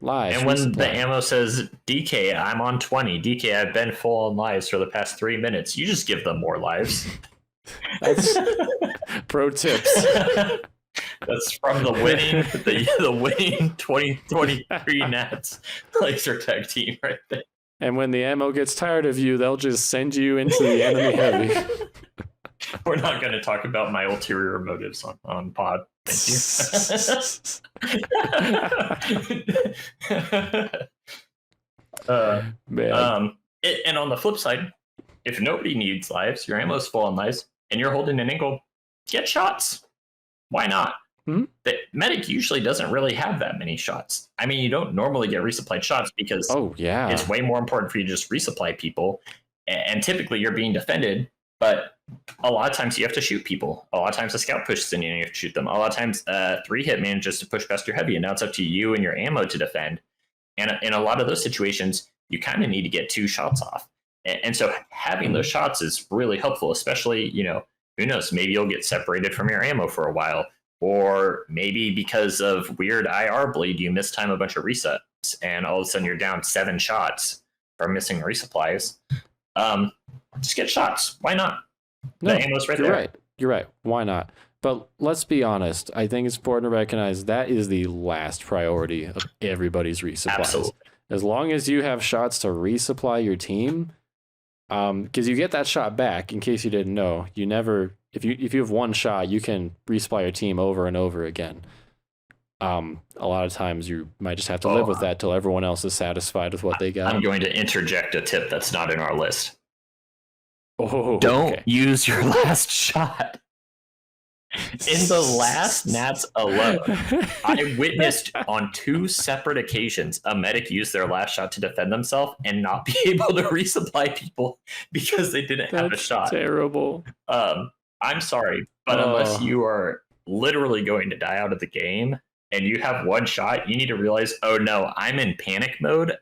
Live. And when the ammo says, DK, I'm on 20. DK, I've been full on lives for the past 3 minutes. You just give them more lives. That's pro tips. That's from the winning 2023 Nats laser tag team right there. And when the ammo gets tired of you, they'll just send you into the enemy heavy. We're not going to talk about my ulterior motives on pod. Thank you. Man. And on the flip side, if nobody needs lives, your ammo's full on lives, and you're holding an angle, get shots. Why not? The medic usually doesn't really have that many shots. I mean, you don't normally get resupplied shots because it's way more important for you to just resupply people. And typically you're being defended, but a lot of times you have to shoot people. A lot of times the scout pushes in and you have to shoot them. A lot of times 3-hit manages to push past your heavy, and now it's up to you and your ammo to defend. And in a lot of those situations, you kind of need to get 2 shots off. And so having those shots is really helpful, especially, who knows, maybe you'll get separated from your ammo for a while, or maybe because of weird IR bleed, you mistime a bunch of resets and all of a sudden you're down 7 shots from missing resupplies. Just get shots. Why not? No, the ammo's right there. You're right. Why not? But let's be honest. I think it's important to recognize that is the last priority of everybody's resupplies. Absolutely. As long as you have shots to resupply your team, because you get that shot back. In case you didn't know, you never. If you have 1 shot, you can resupply your team over and over again. A lot of times you might just have to live with that till everyone else is satisfied with what they got. I'm going to interject a tip that's not in our list. Don't use your last shot. In the last Nats alone, I witnessed on 2 separate occasions a medic use their last shot to defend themselves and not be able to resupply people because they didn't have a shot. Terrible. I'm sorry, but unless you are literally going to die out of the game and you have 1 shot, you need to realize, oh no, I'm in panic mode.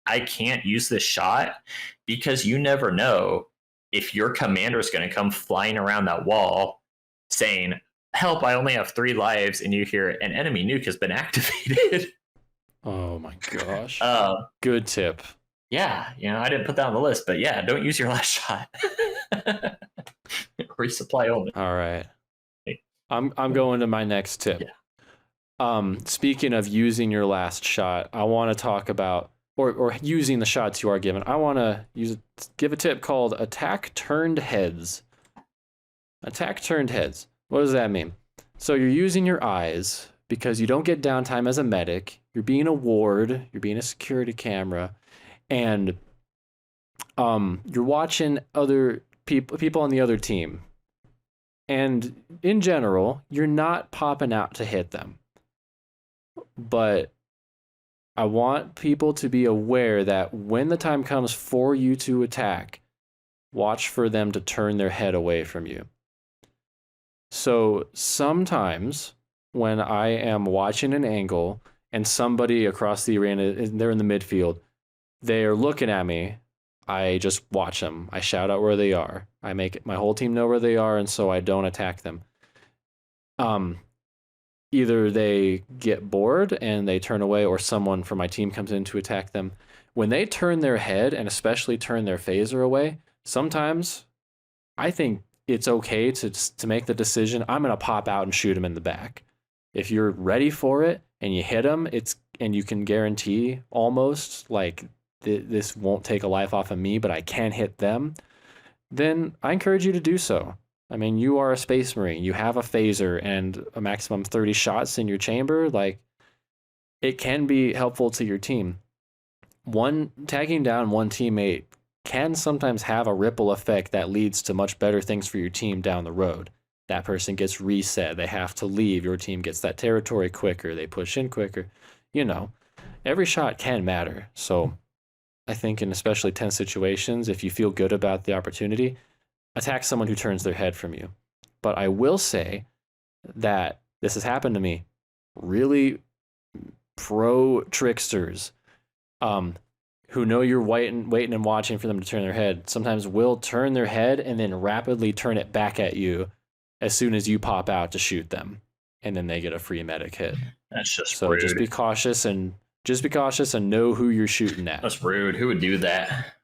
I can't use this shot, because you never know if your commander is going to come flying around that wall saying, help, I only have 3 lives, and you hear an enemy nuke has been activated. Oh my gosh. Good tip. Yeah, I didn't put that on the list, but yeah, don't use your last shot. Resupply only. All right. I'm going to my next tip. Yeah. Speaking of using your last shot, I want to talk about or using the shots you are given. I want to give a tip called attack turned heads. Attack turned heads. What does that mean? So you're using your eyes because you don't get downtime as a medic. You're being a ward. You're being a security camera, and you're watching other people on the other team. And in general, you're not popping out to hit them. But I want people to be aware that when the time comes for you to attack, watch for them to turn their head away from you. So sometimes when I am watching an angle and somebody across the arena, they're in the midfield, they're looking at me, I just watch them. I shout out where they are. I make my whole team know where they are, and so I don't attack them. Either they get bored and they turn away, or someone from my team comes in to attack them. When they turn their head, and especially turn their phaser away, sometimes I think it's okay to make the decision, I'm going to pop out and shoot them in the back. If you're ready for it and you hit them, and you can guarantee almost like this won't take a life off of me, but I can hit them, then I encourage you to do so. I mean, you are a Space Marine. You have a phaser and a maximum 30 shots in your chamber. Like, it can be helpful to your team. Tagging down one teammate can sometimes have a ripple effect that leads to much better things for your team down the road. That person gets reset. They have to leave. Your team gets that territory quicker. They push in quicker. Every shot can matter. So I think in especially tense situations, if you feel good about the opportunity, attack someone who turns their head from you. But I will say that this has happened to me. Really pro tricksters who know you're waiting and watching for them to turn their head sometimes will turn their head and then rapidly turn it back at you as soon as you pop out to shoot them, and then they get a free medic hit. That's just so rude. Just be cautious and know who you're shooting at. That's rude. Who would do that?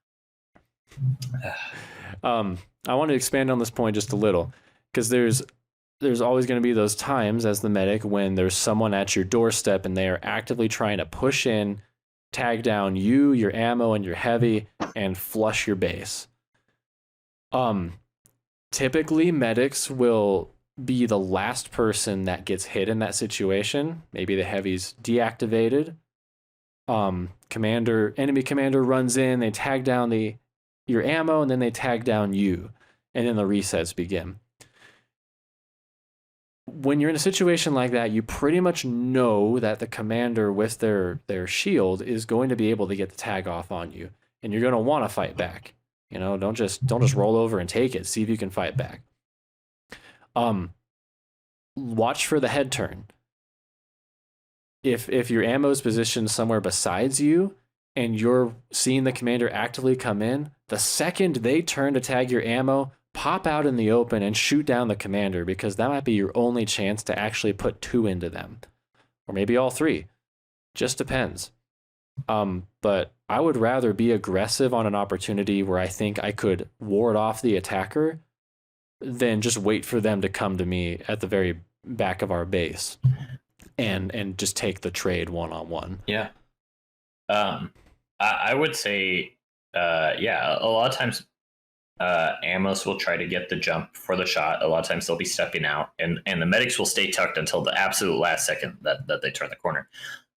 I want to expand on this point just a little, because there's always going to be those times as the medic when there's someone at your doorstep and they are actively trying to push in tag down you, your ammo, and your heavy, and flush your base. Typically, medics will be the last person that gets hit in that situation. Maybe the heavy's deactivated. Enemy commander runs in, they tag down your ammo, and then they tag down you, and then the resets begin. When you're in a situation like that, you pretty much know that the commander with their shield is going to be able to get the tag off on you, and you're going to want to fight back. You know, don't just roll over and take it. See if you can fight back. Watch for the head turn. If your ammo is positioned somewhere besides you and you're seeing the commander actively come in, the second they turn to tag your ammo, pop out in the open and shoot down the commander, because that might be your only chance to actually put 2 into them. Or maybe all 3. Just depends. But I would rather be aggressive on an opportunity where I think I could ward off the attacker than just wait for them to come to me at the very back of our base and just take the trade one-on-one. Yeah. I would say, a lot of times Amos will try to get the jump for the shot. A lot of times they'll be stepping out, and the medics will stay tucked until the absolute last second that they turn the corner.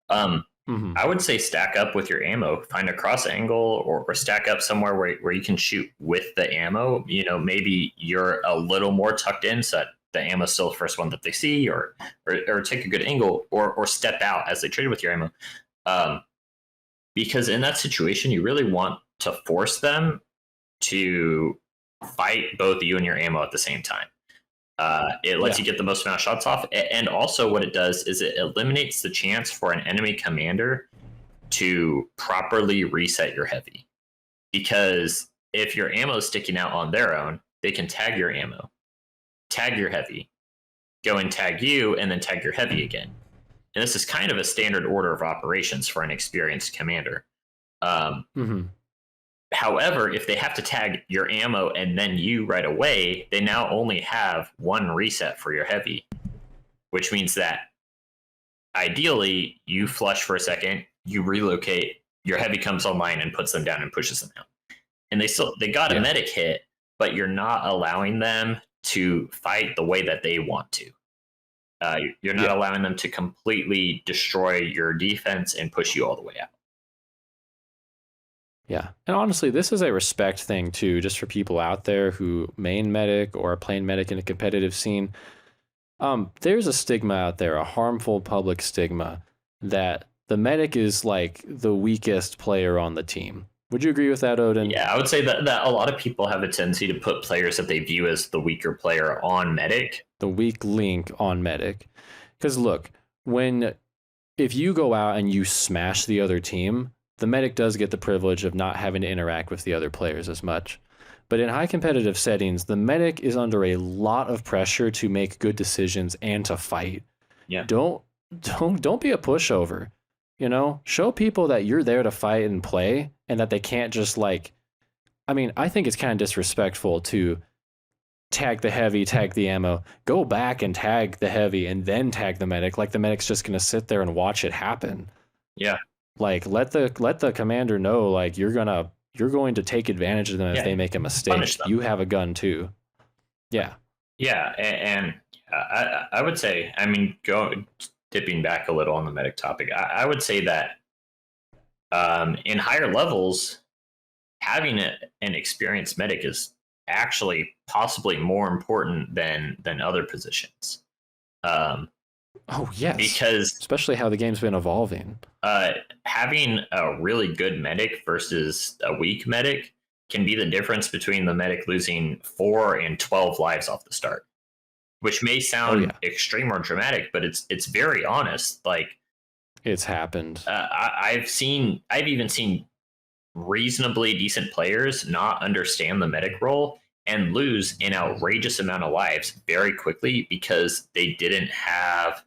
I would say stack up with your ammo, find a cross angle, or stack up somewhere where you can shoot with the ammo. You know, maybe you're a little more tucked in so that the ammo's still the first one that they see, or take a good angle, or step out as they trade with your ammo. Because in that situation, you really want to force them to fight both you and your ammo at the same time. It lets you get the most amount of shots off. And also what it does is it eliminates the chance for an enemy commander to properly reset your heavy. Because if your ammo is sticking out on their own, they can tag your ammo, tag your heavy, go and tag you, and then tag your heavy again. And this is kind of a standard order of operations for an experienced commander. However, if they have to tag your ammo and then you right away, they now only have 1 reset for your heavy, which means that ideally you flush for a second, you relocate, your heavy comes online and puts them down and pushes them out. And they got a medic hit, but you're not allowing them to fight the way that they want to. You're not allowing them to completely destroy your defense and push you all the way out. Yeah. And honestly, this is a respect thing too, just for people out there who main medic or are playing medic in a competitive scene. There's a stigma out there, a harmful public stigma, that the medic is like the weakest player on the team. Would you agree with that, Odin? Yeah, I would say that a lot of people have a tendency to put players that they view as the weaker player on medic. The weak link on medic. Because look, if you go out and you smash the other team, the medic does get the privilege of not having to interact with the other players as much. But in high competitive settings, the medic is under a lot of pressure to make good decisions and to fight. Yeah. Don't be a pushover. You know, show people that you're there to fight and play, and that they can't just I think it's kind of disrespectful to tag the heavy, tag the ammo, go back and tag the heavy, and then tag the medic. Like the medic's just going to sit there and watch it happen. Yeah. Like let the commander know, like you're going to take advantage of them if they make a mistake. You have a gun too. Yeah. Yeah, and I would say, dipping back a little on the medic topic, I would say that in higher levels, having an experienced medic is actually possibly more important than other positions. Oh yes, because especially how the game's been evolving. Having a really good medic versus a weak medic can be the difference between the medic losing 4 and 12 lives off the start, which may sound extreme or dramatic, but it's very honest. Like it's happened. I've even seen reasonably decent players not understand the medic role and lose an outrageous amount of lives very quickly because they didn't have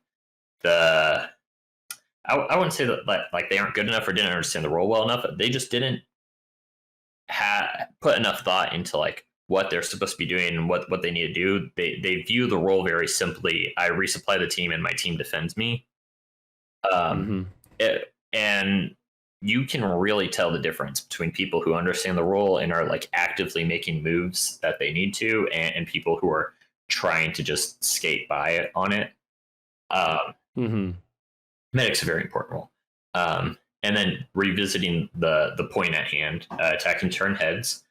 I wouldn't say that like they aren't good enough or didn't understand the role well enough. They just didn't put enough thought into like what they're supposed to be doing and what they need to do. They view the role very simply. I resupply the team and my team defends me. And you can really tell the difference between people who understand the role and are like actively making moves that they need to, and people who are trying to just skate by it on it. Medic's a very important role. And then revisiting the point at hand, attack and turn heads.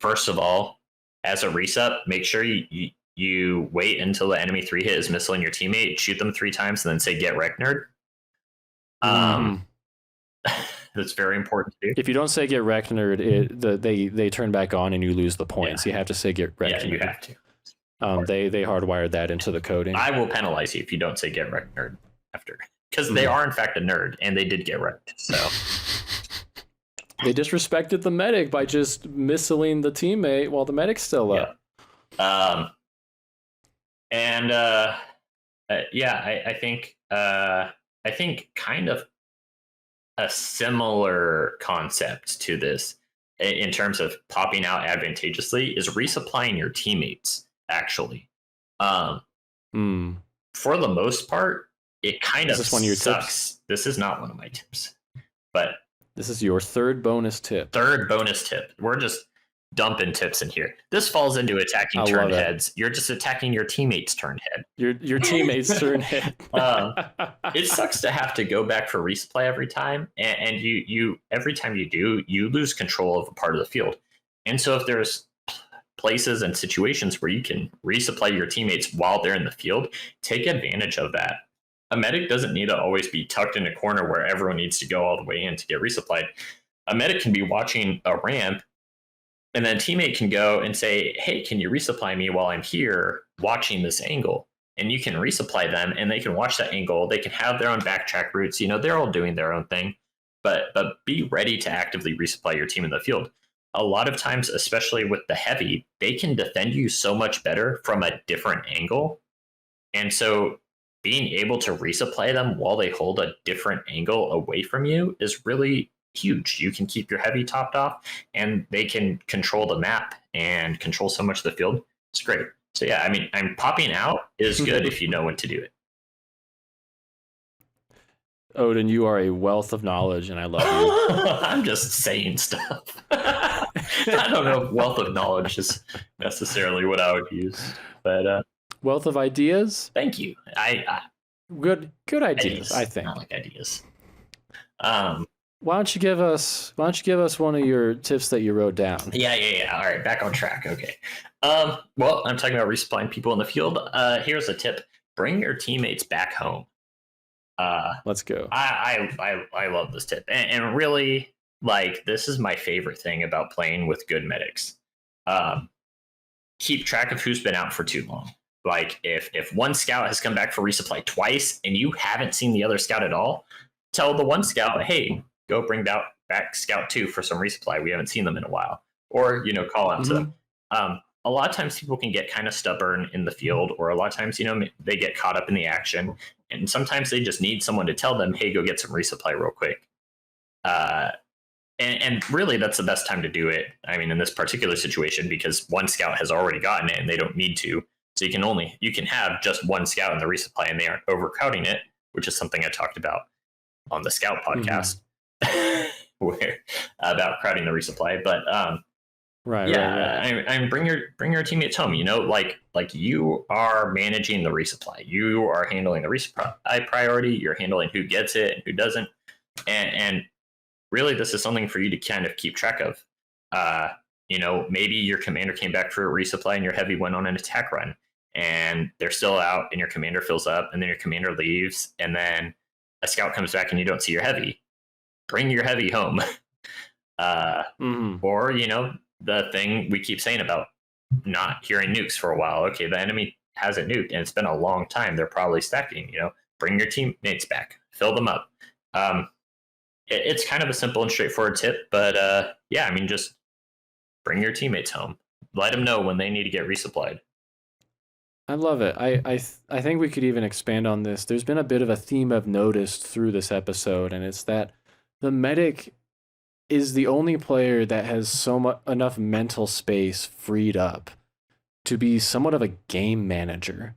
First of all, as a resup, make sure you wait until the enemy 3-hit is missing your teammate, shoot them 3 times, and then say get wrecked, nerd. That's very important to do. If you don't say get wrecked, nerd, they turn back on and you lose the points. You have to say get wrecked. Yeah, you have to. They hardwired that into the coding. I will penalize you if you don't say get wrecked, nerd after, because they are in fact a nerd and they did get wrecked. So they disrespected the medic by just missiling the teammate while the medic's still up. I think kind of a similar concept to this in terms of popping out advantageously is resupplying your teammates. Actually, for the most part, it kind of sucks. One of your tips? This is not one of my tips, but this is your third bonus tip. We're just dumping tips in here. This falls into attacking turn heads. You're just attacking your teammate's turn head. Your teammate's turn head. It sucks to have to go back for resupply every time, and you every time you do, you lose control of a part of the field. And so if there's places and situations where you can resupply your teammates while they're in the field, take advantage of that. A medic doesn't need to always be tucked in a corner where everyone needs to go all the way in to get resupplied. A medic can be watching a ramp, and then a teammate can go and say, hey, can you resupply me while I'm here watching this angle? And you can resupply them, and they can watch that angle. They can have their own backtrack routes. They're all doing their own thing, but be ready to actively resupply your team in the field. A lot of times, especially with the heavy, they can defend you so much better from a different angle. And so being able to resupply them while they hold a different angle away from you is really huge. You can keep your heavy topped off, and they can control the map and control so much of the field. It's great. So yeah, I'm popping out is good if you know when to do it. Odin, you are a wealth of knowledge, and I love you. I'm just saying stuff. I don't know if wealth of knowledge is necessarily what I would use, but wealth of ideas. Thank you. Good ideas. I think. I like ideas. Why don't you give us one of your tips that you wrote down? Yeah. All right, back on track. Okay. Well, I'm talking about resupplying people in the field. Here's a tip: bring your teammates back home. Let's go. I love this tip, and really, like, this is my favorite thing about playing with good medics. Keep track of who's been out for too long. Like, if one scout has come back for resupply twice and you haven't seen the other scout at all, tell the one scout, hey, go bring back scout 2 for some resupply. We haven't seen them in a while. Or, call out to them. A lot of times people can get kind of stubborn in the field, or a lot of times, they get caught up in the action. And sometimes they just need someone to tell them, hey, go get some resupply real quick. And really, that's the best time to do it. In this particular situation, because one scout has already gotten it and they don't need to. So you can have just one scout in the resupply and they aren't overcrowding it, which is something I talked about on the Scout podcast, where about crowding the resupply. But right. Bring your teammates home. Like you are managing the resupply. You are handling the resupply priority. You're handling who gets it and who doesn't. And really, this is something for you to kind of keep track of. Maybe your commander came back for a resupply and your heavy went on an attack run, and they're still out, and your commander fills up, and then your commander leaves, and then a scout comes back and you don't see your heavy. Bring your heavy home. Or, the thing we keep saying about not hearing nukes for a while. Okay, the enemy hasn't nuked, and it's been a long time. They're probably stacking. Bring your teammates back. Fill them up. It's kind of a simple and straightforward tip, but just bring your teammates home. Let them know when they need to get resupplied. I love it. I think we could even expand on this. There's been a bit of a theme I've noticed through this episode, and it's that the medic is the only player that has enough mental space freed up to be somewhat of a game manager.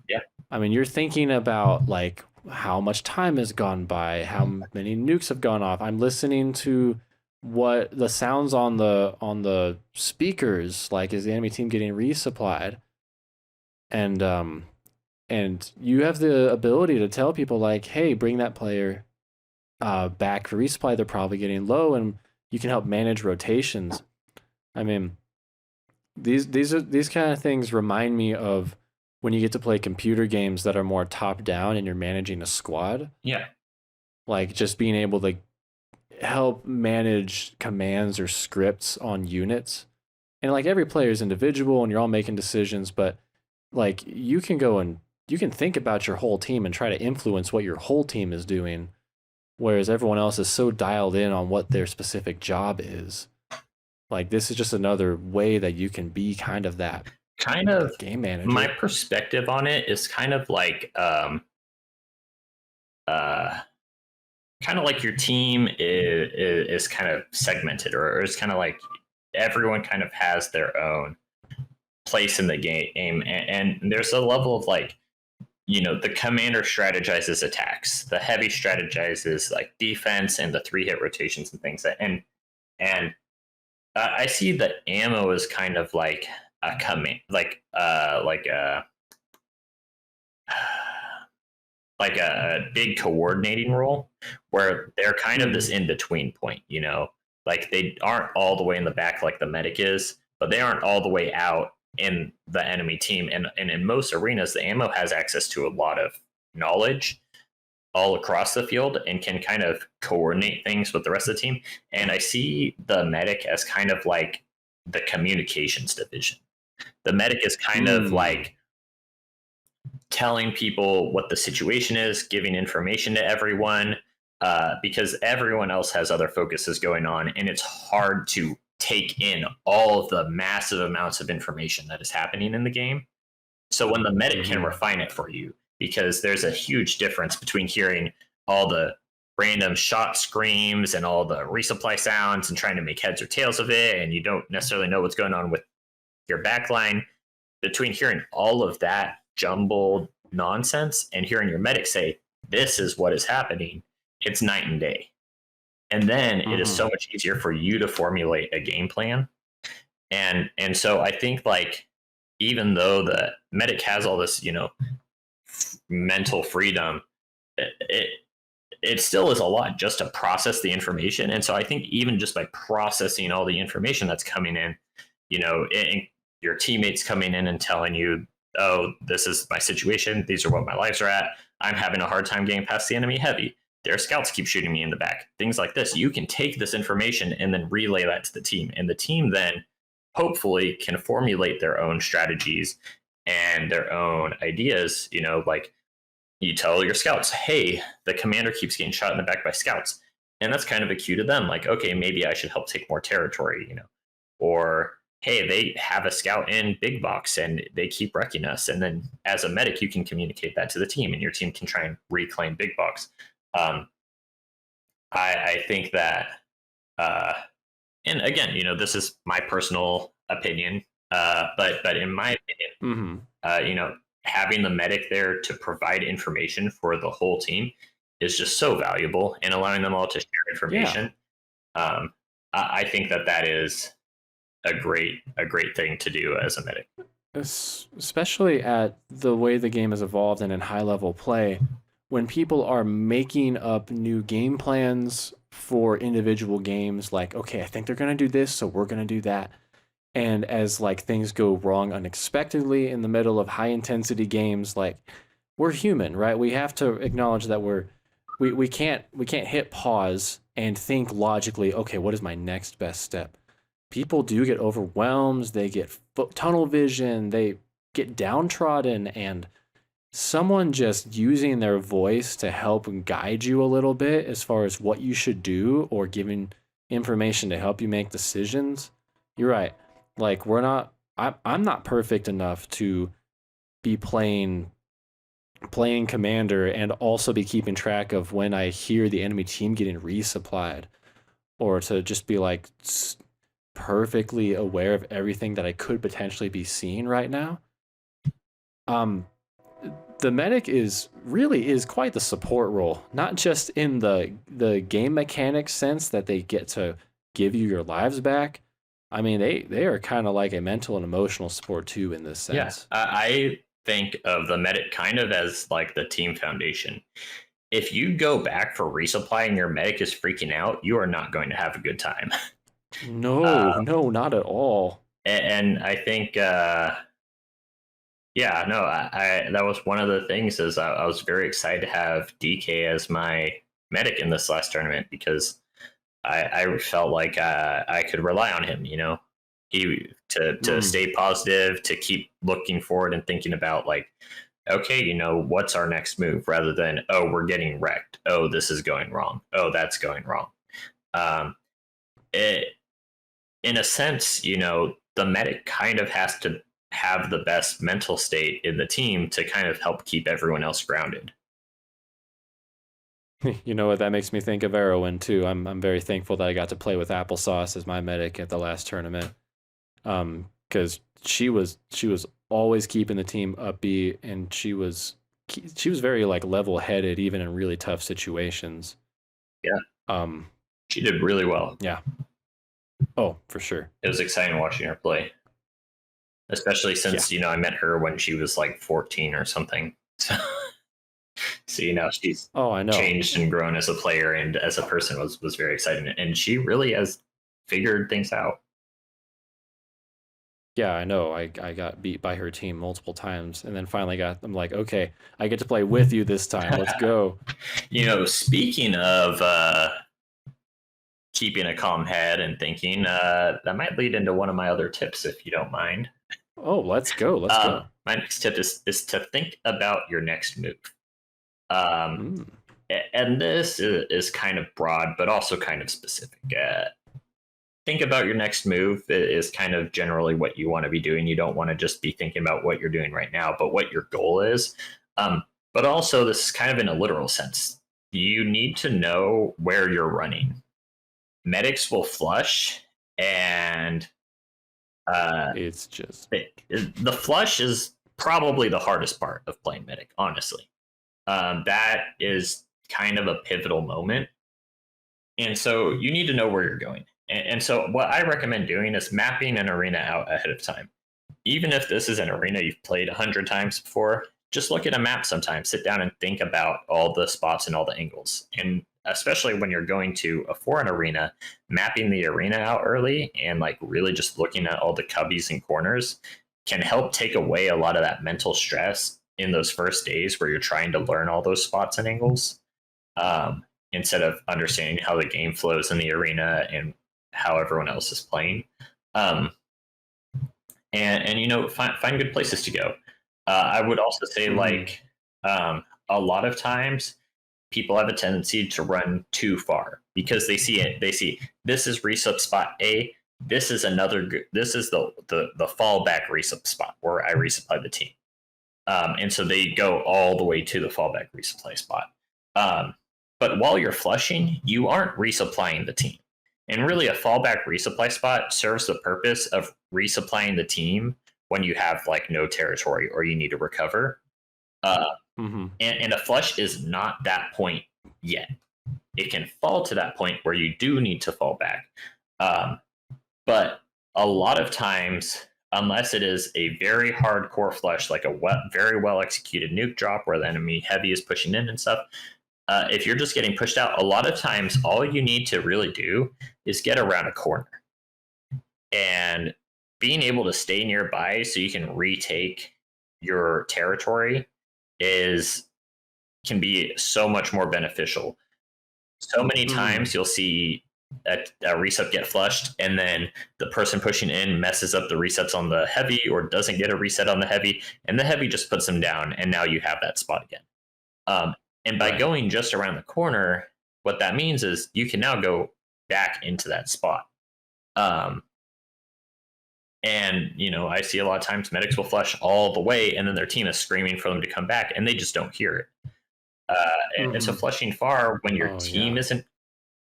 Yeah. You're thinking about, like, how much time has gone by, how many nukes have gone off. I'm listening to what the sounds on the speakers, like is the enemy team getting resupplied, and you have the ability to tell people like, hey, bring that player back for resupply. They're probably getting low, and you can help manage rotations. I mean, these kind of things remind me of when you get to play computer games that are more top down and you're managing a squad. Yeah. Like just being able to help manage commands or scripts on units. And like every player is individual and you're all making decisions, but like you can go and you can think about your whole team and try to influence what your whole team is doing, whereas everyone else is so dialed in on what their specific job is. Like this is just another way that you can be kind of that Kind of game manager. my perspective on it is kind of like your team is kind of segmented, or it's kind of like everyone kind of has their own place in the game, and there's a level of like, the commander strategizes attacks, the heavy strategizes like defense and the 3-hit rotations and things and I see that ammo is kind of like a command, like a big coordinating role, where they're kind of this in between point, like they aren't all the way in the back like the medic is, but they aren't all the way out in the enemy team. And in most arenas, the ammo has access to a lot of knowledge all across the field and can kind of coordinate things with the rest of the team. And I see the medic as kind of like the communications division. The medic is kind of like telling people what the situation is, giving information to everyone, because everyone else has other focuses going on, and it's hard to take in all of the massive amounts of information that is happening in the game. So when the medic can refine it for you, because there's a huge difference between hearing all the random shot screams and all the resupply sounds and trying to make heads or tails of it, and you don't necessarily know what's going on with your backline, between hearing all of that jumbled nonsense and hearing your medic say, this is what is happening, it's night and day. And then it is so much easier for you to formulate a game plan. And so I think like, even though the medic has all this, mental freedom, it still is a lot just to process the information. And so I think even just by processing all the information that's coming in, your teammates coming in and telling you, oh, this is my situation, these are what my lives are at, I'm having a hard time getting past the enemy heavy, their scouts keep shooting me in the back, things like this. You can take this information and then relay that to the team, and the team then hopefully can formulate their own strategies and their own ideas. Like you tell your scouts, hey, the commander keeps getting shot in the back by scouts, and that's kind of a cue to them, like, okay, maybe I should help take more territory, or hey, they have a scout in big box and they keep wrecking us. And then as a medic, you can communicate that to the team, and your team can try and reclaim big box. I think that, and again, this is my personal opinion, but in my opinion, having the medic there to provide information for the whole team is just so valuable, and allowing them all to share information. Yeah. I think that is a great thing to do as a medic, especially at the way the game has evolved and in high level play. When people are making up new game plans for individual games, like, okay, I think they're going to do this, so we're going to do that. And as like things go wrong unexpectedly in the middle of high intensity games, like we're human, right? We have to acknowledge that we can't hit pause and think logically, okay, what is my next best step? People do get overwhelmed, they get tunnel vision, they get downtrodden, and someone just using their voice to help guide you a little bit as far as what you should do, or giving information to help you make decisions. You're right. Like I'm not perfect enough to be playing commander and also be keeping track of when I hear the enemy team getting resupplied, or to just be like perfectly aware of everything that I could potentially be seeing right now. the medic really is quite the support role, not just in the game mechanics sense that they get to give you your lives back. I mean, they are kind of like a mental and emotional support too in this sense. Yeah, I think of the medic kind of as like the team foundation. If you go back for resupply and your medic is freaking out, you are not going to have a good time. No, no, not at all. And I think, yeah, no, I that was one of the things is I was very excited to have DK as my medic in this last tournament because I felt like I could rely on him, to stay positive, to keep looking forward and thinking about like, okay, what's our next move rather than, oh, we're getting wrecked. Oh, this is going wrong. Oh, that's going wrong. It, in a sense, the medic kind of has to have the best mental state in the team to kind of help keep everyone else grounded. You know what? That makes me think of Erwin too. I'm very thankful that I got to play with Applesauce as my medic at the last tournament, because she was always keeping the team upbeat, and she was very like level headed even in really tough situations. Yeah. She did really well. Yeah. Oh, for sure. It was exciting watching her play, especially since I met her when she was like 14 or something. So she's I know. changed and grown as a player and as a person was very exciting, and she really has figured things out. Yeah, I know. I got beat by her team multiple times, and then finally I'm like, okay, I get to play with you this time. Let's go. Speaking of keeping a calm head and thinking, that might lead into one of my other tips, if you don't mind. Oh, let's go. Let's go. My next tip is to think about your next move. And this is kind of broad, but also kind of specific. Think about your next move is kind of generally what you want to be doing. You don't want to just be thinking about what you're doing right now, but what your goal is. But also, this is kind of in a literal sense. You need to know where you're running. Medics will flush, and it's just the flush is probably the hardest part of playing medic, honestly. That is kind of a pivotal moment, and so you need to know where you're going. And so what I recommend doing is mapping an arena out ahead of time. Even if this is an arena you've played 100 times before, just look at a map sometimes, sit down and think about all the spots and all the angles. And especially when you're going to a foreign arena, mapping the arena out early and like really just looking at all the cubbies and corners can help take away a lot of that mental stress in those first days where you're trying to learn all those spots and angles, instead of understanding how the game flows in the arena and how everyone else is playing. And find good places to go. I would also say a lot of times people have a tendency to run too far because they see this is resup spot A. This is this is the fallback resup spot where I resupply the team. And so they go all the way to the fallback resupply spot. But while you're flushing, you aren't resupplying the team. And really, a fallback resupply spot serves the purpose of resupplying the team when you have like no territory or you need to recover. And a flush is not that point yet. It can fall to that point where you do need to fall back. But a lot of times, unless it is a very hardcore flush, like a very well executed nuke drop where the enemy heavy is pushing in and stuff, if you're just getting pushed out, a lot of times all you need to really do is get around a corner. And being able to stay nearby so you can retake your territory can be so much more beneficial. So many times you'll see a resup get flushed, and then the person pushing in messes up the resets on the heavy or doesn't get a reset on the heavy, and the heavy just puts them down, and now you have that spot again. And by going just around the corner, what that means is you can now go back into that spot. And, I see a lot of times medics will flush all the way, and then their team is screaming for them to come back, and they just don't hear it. And so flushing far when your team isn't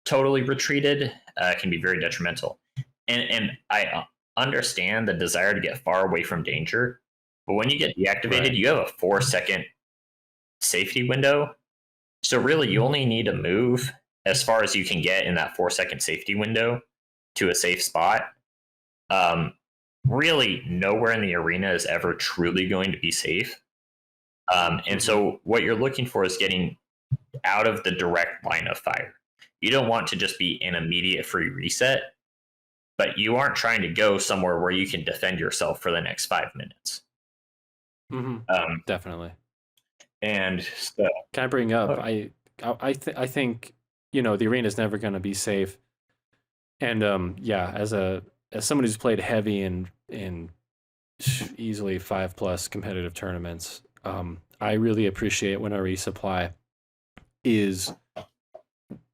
totally retreated can be very detrimental. And I understand the desire to get far away from danger, but when you get deactivated, you have a 4-second safety window. So really, you only need to move as far as you can get in that 4-second safety window to a safe spot. Really, nowhere in the arena is ever truly going to be safe. And so what you're looking for is getting out of the direct line of fire. You don't want to just be an immediate free reset, but you aren't trying to go somewhere where you can defend yourself for the next 5 minutes. Definitely. And so, can I bring up? I think the arena is never going to be safe. And as someone who's played heavy in easily 5+ competitive tournaments, I really appreciate when a resupply is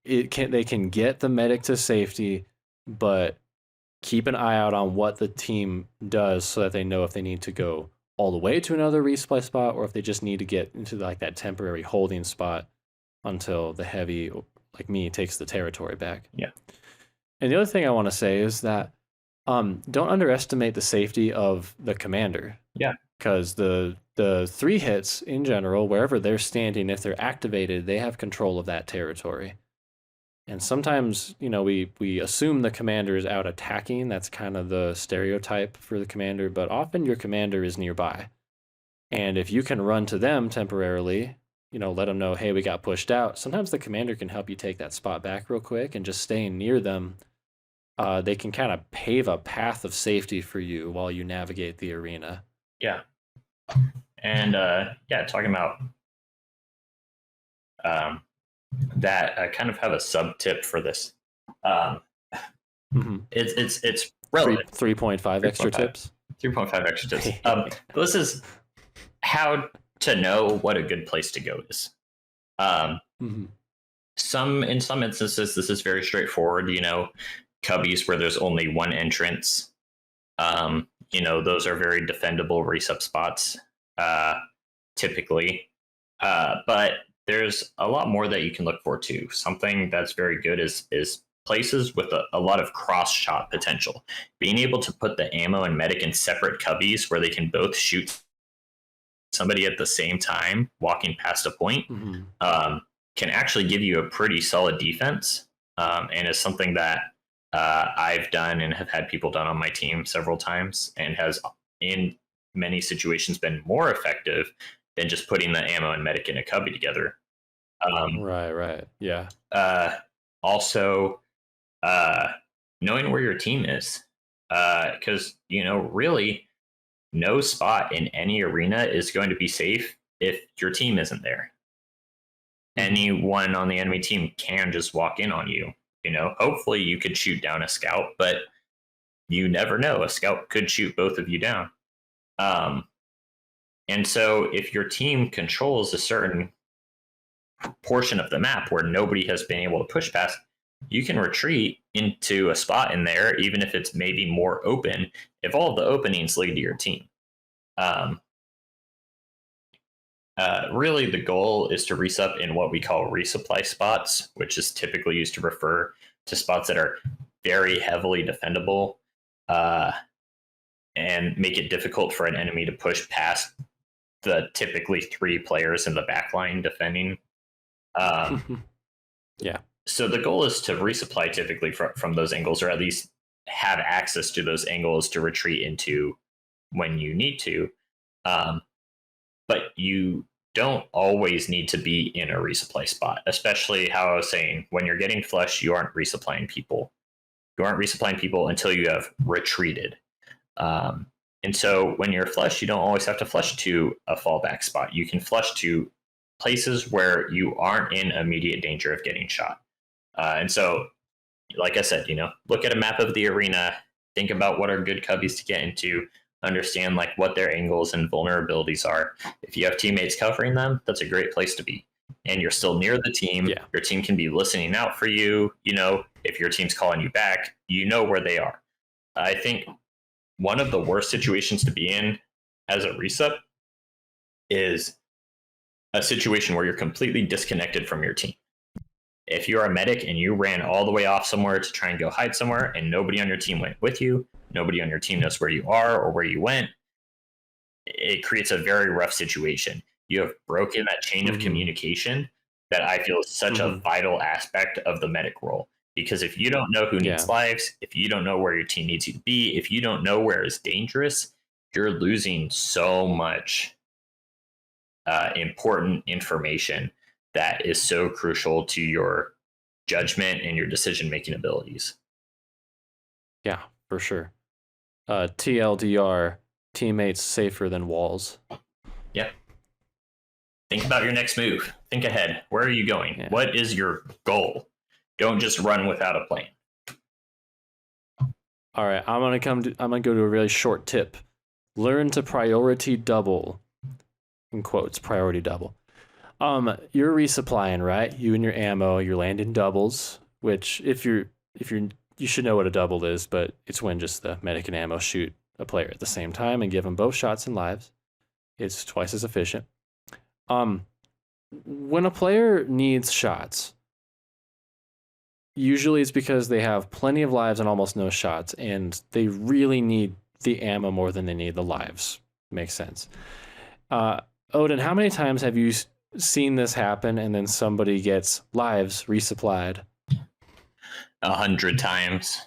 they can get the medic to safety, but keep an eye out on what the team does so that they know if they need to go all the way to another resupply spot or if they just need to get into like that temporary holding spot until the heavy like me takes the territory back. Yeah. And the other thing I want to say is that don't underestimate the safety of the commander. Yeah. Because the 3 hits in general, wherever they're standing, if they're activated, they have control of that territory. And sometimes, we assume the commander is out attacking. That's kind of the stereotype for the commander, but often your commander is nearby. And if you can run to them temporarily, let them know, hey, we got pushed out. Sometimes the commander can help you take that spot back real quick, and just staying near them, they can kind of pave a path of safety for you while you navigate the arena. Yeah. And talking about that, I kind of have a sub tip for this. It's relevant. 3.5 extra tips. 3.5 extra tips. This is how to know what a good place to go is. In some instances, this is very straightforward. Cubbies where there's only one entrance. Those are very defendable resup spots, typically. But there's a lot more that you can look for too. Something that's very good is places with a lot of cross shot potential. Being able to put the ammo and medic in separate cubbies where they can both shoot somebody at the same time walking past a point can actually give you a pretty solid defense, and is something that I've done and have had people done on my team several times, and has in many situations been more effective than just putting the ammo and medic in a cubby together. Right. Yeah. Also, knowing where your team is, because really no spot in any arena is going to be safe if your team isn't there. Anyone on the enemy team can just walk in on you. Hopefully you could shoot down a scout, but you never know. A scout could shoot both of you down. And so if your team controls a certain portion of the map where nobody has been able to push past, you can retreat into a spot in there, even if it's maybe more open, if all of the openings lead to your team. Really, the goal is to resup in what we call resupply spots, which is typically used to refer to spots that are very heavily defendable, and make it difficult for an enemy to push past the typically 3 players in the backline defending. Yeah. So the goal is to resupply typically from those angles, or at least have access to those angles to retreat into when you need to. But you don't always need to be in a resupply spot, especially how I was saying, when you're getting flush, you aren't resupplying people. You aren't resupplying people until you have retreated. And so when you're flush, you don't always have to flush to a fallback spot. You can flush to places where you aren't in immediate danger of getting shot. And so, like I said, look at a map of the arena, think about what are good cubbies to get into, understand like what their angles and vulnerabilities are. If you have teammates covering them, that's a great place to be. And you're still near the team. Yeah. Your team can be listening out for you. If your team's calling you back, you know where they are. I think one of the worst situations to be in as a resup is a situation where you're completely disconnected from your team. If you're a medic and you ran all the way off somewhere to try and go hide somewhere, and nobody on your team went with you, nobody on your team knows where you are or where you went, it creates a very rough situation. You have broken that chain of communication that I feel is such a vital aspect of the medic role. Because if you don't know who needs lives, if you don't know where your team needs you to be, if you don't know where it's dangerous, you're losing so much important information that is so crucial to your judgment and your decision-making abilities. Yeah, for sure. TLDR, teammates safer than walls. Yeah. Think about your next move. Think ahead. Where are you going? Yeah. What is your goal? Don't just run without a plan. All right, I'm gonna go to a really short tip. Learn to priority double. In quotes, priority double. You're resupplying, right? You and your ammo, you're landing doubles, which you should know what a double is, but it's when just the medic and ammo shoot a player at the same time and give them both shots and lives. It's twice as efficient. When a player needs shots, usually it's because they have plenty of lives and almost no shots, and they really need the ammo more than they need the lives. Makes sense. Odin, how many times have you seen this happen and then somebody gets lives resupplied? 100 times.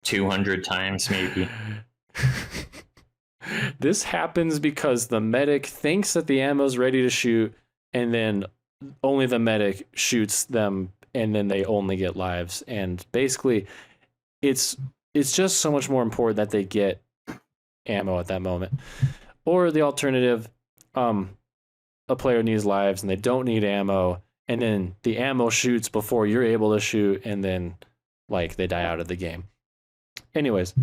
200 times, maybe. This happens because the medic thinks that the ammo's ready to shoot, and then only the medic shoots them, and then they only get lives. And basically, it's just so much more important that they get ammo at that moment. Or the alternative, a player needs lives and they don't need ammo, and then the ammo shoots before you're able to shoot, and then like they die out of the game. Anyways,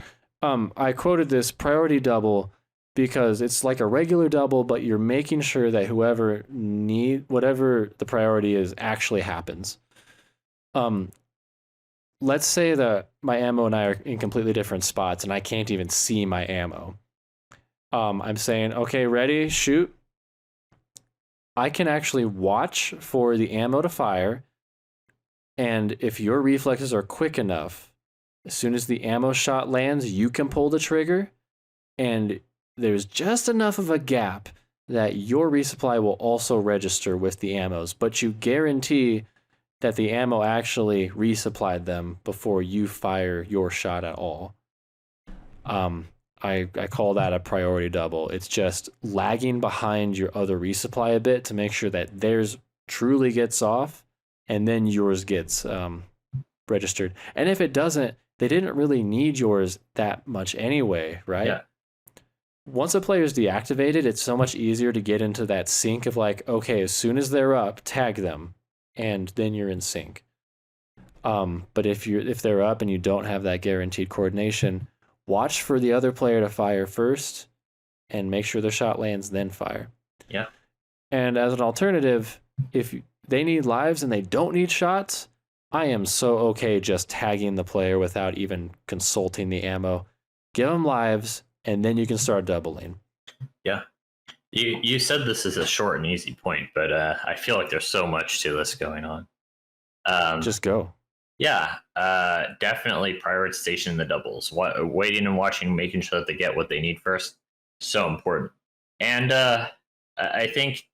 I quoted this priority double because it's like a regular double, but you're making sure that whatever the priority is actually happens. Let's say that my ammo and I are in completely different spots and I can't even see my ammo. I'm saying, okay, ready, shoot. I can actually watch for the ammo to fire, and if your reflexes are quick enough, as soon as the ammo shot lands, you can pull the trigger, and there's just enough of a gap that your resupply will also register with the ammos, but you guarantee that the ammo actually resupplied them before you fire your shot at all. I call that a priority double. It's just lagging behind your other resupply a bit to make sure that theirs truly gets off and then yours gets registered. And if it doesn't, they didn't really need yours that much anyway, right? Yeah. Once a player's deactivated, it's so much easier to get into that sync of like, okay, as soon as they're up, tag them, and then you're in sync. But if they're up and you don't have that guaranteed coordination, watch for the other player to fire first and make sure their shot lands, then fire. Yeah. And as an alternative, if they need lives and they don't need shots, I am so okay just tagging the player without even consulting the ammo. Give them lives, and then you can start doubling. Yeah. You said this is a short and easy point, but I feel like there's so much to this going on. Just go. Yeah, definitely prioritization in the doubles. Waiting and watching, making sure that they get what they need first, so important. And I think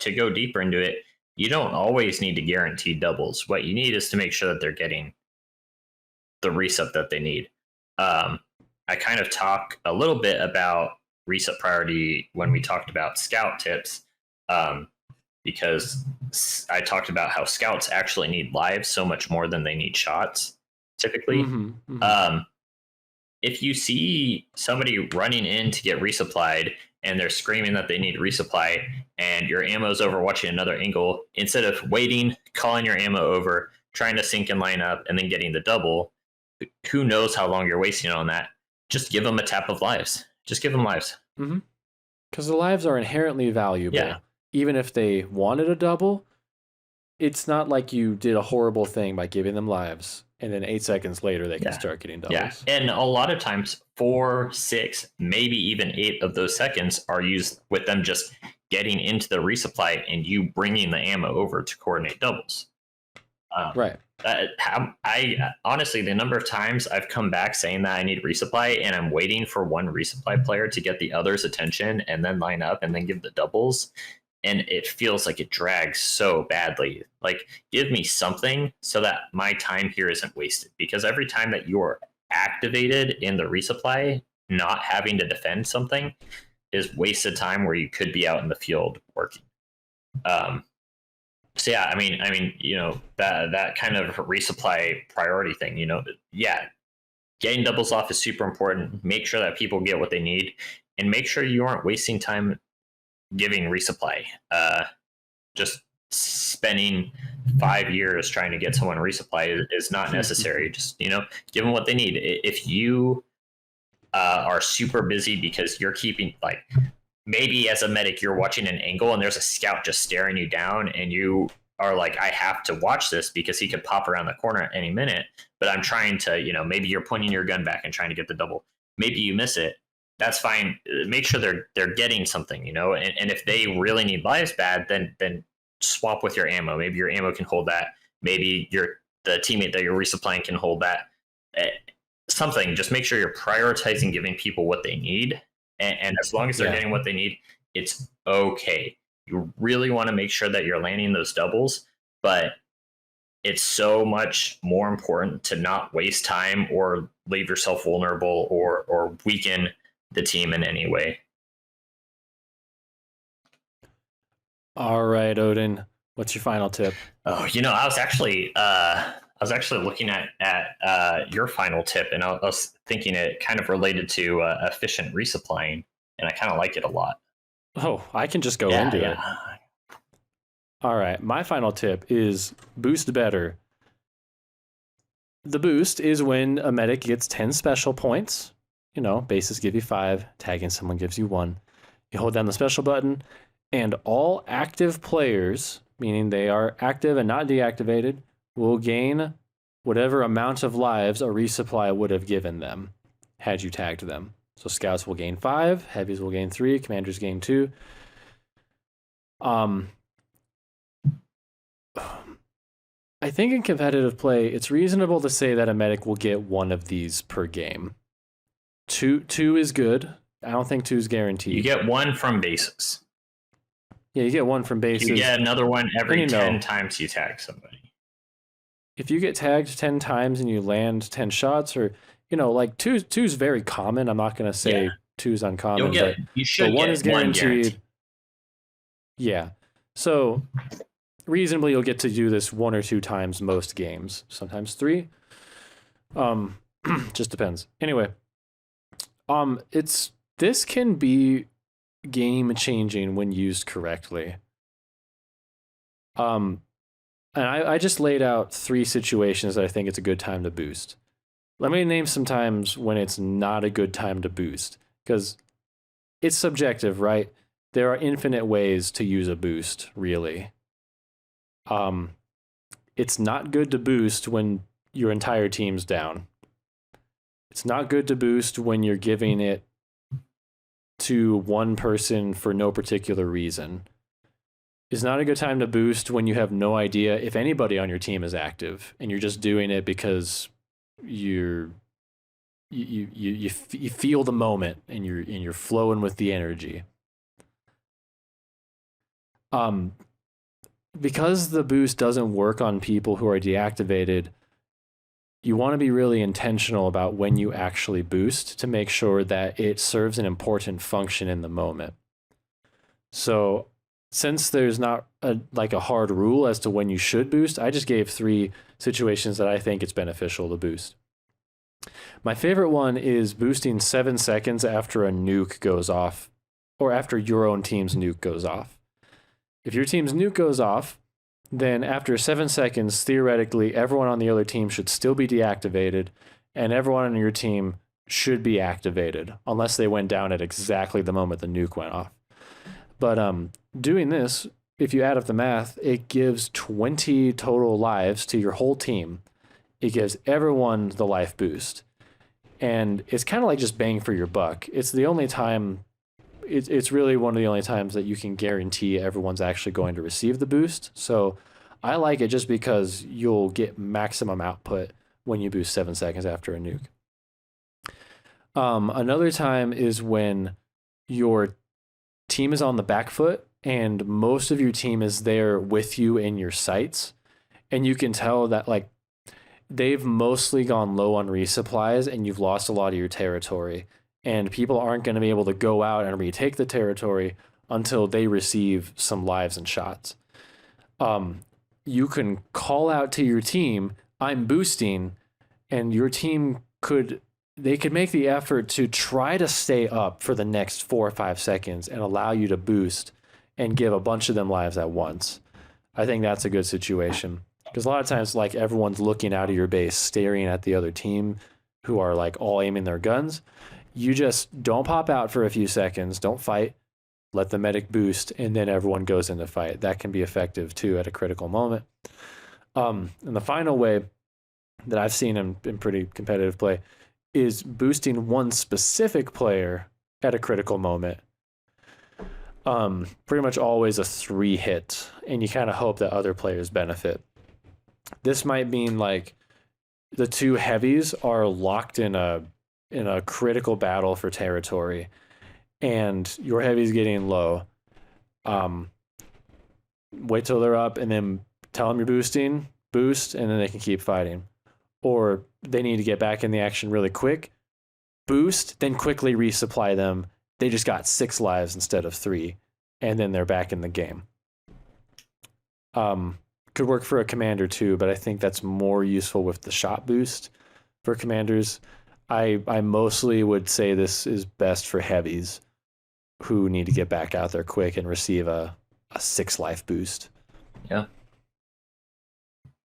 to go deeper into it, you don't always need to guarantee doubles. What you need is to make sure that they're getting the resup that they need. I kind of talk a little bit about resup priority when we talked about scout tips, because I talked about how scouts actually need lives so much more than they need shots, typically. If you see somebody running in to get resupplied and they're screaming that they need resupply and your ammo's over watching another angle, instead of waiting, calling your ammo over, trying to sync and line up, and then getting the double, who knows how long you're wasting on that. Just give them a tap of lives. Just give them lives. Because the lives are inherently valuable. Yeah. Even if they wanted a double, it's not like you did a horrible thing by giving them lives, and then 8 seconds later they can start getting doubles. Yeah, and a lot of times 4, 6, maybe even 8 of those seconds are used with them just getting into the resupply and you bringing the ammo over to coordinate doubles. Right. I honestly, the number of times I've come back saying that I need resupply and I'm waiting for one resupply player to get the other's attention and then line up and then give the doubles and it feels like it drags so badly. Like, give me something so that my time here isn't wasted, because every time that you're activated in the resupply, not having to defend something is wasted time where you could be out in the field working. So yeah, I mean, that kind of resupply priority thing, yeah, getting doubles off is super important. Make sure that people get what they need, and make sure you aren't wasting time giving resupply. Just spending 5 years trying to get someone resupply is not necessary. Just give them what they need. If you are super busy because you're keeping, like, maybe as a medic you're watching an angle and there's a scout just staring you down, and you are like, I have to watch this because he could pop around the corner at any minute, but I'm trying to, maybe you're pointing your gun back and trying to get the double. Maybe you miss it. That's fine. Make sure they're getting something, and if they really need lives bad, then swap with your ammo. Maybe your ammo can hold that. Maybe the teammate that you're resupplying can hold that. Something. Just make sure you're prioritizing giving people what they need. And as long as they're getting what they need, it's okay. You really want to make sure that you're landing those doubles, but it's so much more important to not waste time or leave yourself vulnerable or weaken the team in any way. All right, Odin, what's your final tip? Oh, I was actually looking at your final tip, and I was thinking it kind of related to efficient resupplying, and I kind of like it a lot. Oh, I can just go into it. All right, my final tip is boost better. The boost is when a medic gets 10 special points. Bases give you 5, tagging someone gives you 1. You hold down the special button, and all active players, meaning they are active and not deactivated, will gain whatever amount of lives a resupply would have given them had you tagged them. So scouts will gain 5, heavies will gain 3, commanders gain 2. I think in competitive play, it's reasonable to say that a medic will get 1 of these per game. Two is good. I don't think 2 is guaranteed. You get 1 from bases. Yeah, you get 1 from bases. You get another one every 10 times you tag somebody. If you get tagged 10 times and you land 10 shots, or like 2's very common. I'm not going to say 2's uncommon. You should but 1 get is guaranteed. 1 guaranteed. Yeah. So reasonably you'll get to do this 1 or 2 times most games. Sometimes 3. Just depends. Anyway, this can be game changing when used correctly. And I just laid out 3 situations that I think it's a good time to boost. Let me name some times when it's not a good time to boost, because it's subjective, right? There are infinite ways to use a boost, really. It's not good to boost when your entire team's down. It's not good to boost when you're giving it to one person for no particular reason. It's not a good time to boost when you have no idea if anybody on your team is active and you're just doing it because you feel the moment and you're flowing with the energy. Because the boost doesn't work on people who are deactivated, you want to be really intentional about when you actually boost to make sure that it serves an important function in the moment. So since there's not a hard rule as to when you should boost, I just gave 3 situations that I think it's beneficial to boost. My favorite one is boosting 7 seconds after a nuke goes off, or after your own team's nuke goes off. If your team's nuke goes off, then after 7 seconds, theoretically, everyone on the other team should still be deactivated, and everyone on your team should be activated, unless they went down at exactly the moment the nuke went off. But doing this, if you add up the math, it gives 20 total lives to your whole team. It gives everyone the life boost. And it's kind of like just bang for your buck. It's the only time... It's really one of the only times that you can guarantee everyone's actually going to receive the boost. So I like it just because you'll get maximum output when you boost 7 seconds after a nuke. Another time is when your team is on the back foot and most of your team is there with you in your sights, and you can tell that like they've mostly gone low on resupplies and you've lost a lot of your territory, and people aren't going to be able to go out and retake the territory until they receive some lives and shots. You can call out to your team, I'm boosting, and your team could make the effort to try to stay up for the next 4 or 5 seconds and allow you to boost and give a bunch of them lives at once. I think that's a good situation, because a lot of times like everyone's looking out of your base staring at the other team who are like all aiming their guns. You just don't pop out for a few seconds, don't fight, let the medic boost, and then everyone goes into fight. That can be effective too at a critical moment. And the final way that I've seen in pretty competitive play is boosting one specific player at a critical moment. Pretty much always a 3 hit, and you kind of hope that other players benefit. This might mean like the 2 heavies are locked in a critical battle for territory, and your heavy's getting low. Wait till they're up and then tell them you're boosting, boost, and then they can keep fighting. Or they need to get back in the action really quick, boost, then quickly resupply them. They just got 6 lives instead of 3, and then they're back in the game. Could work for a commander too, but I think that's more useful with the shot boost for commanders. I mostly would say this is best for heavies who need to get back out there quick and receive a 6 life boost. Yeah.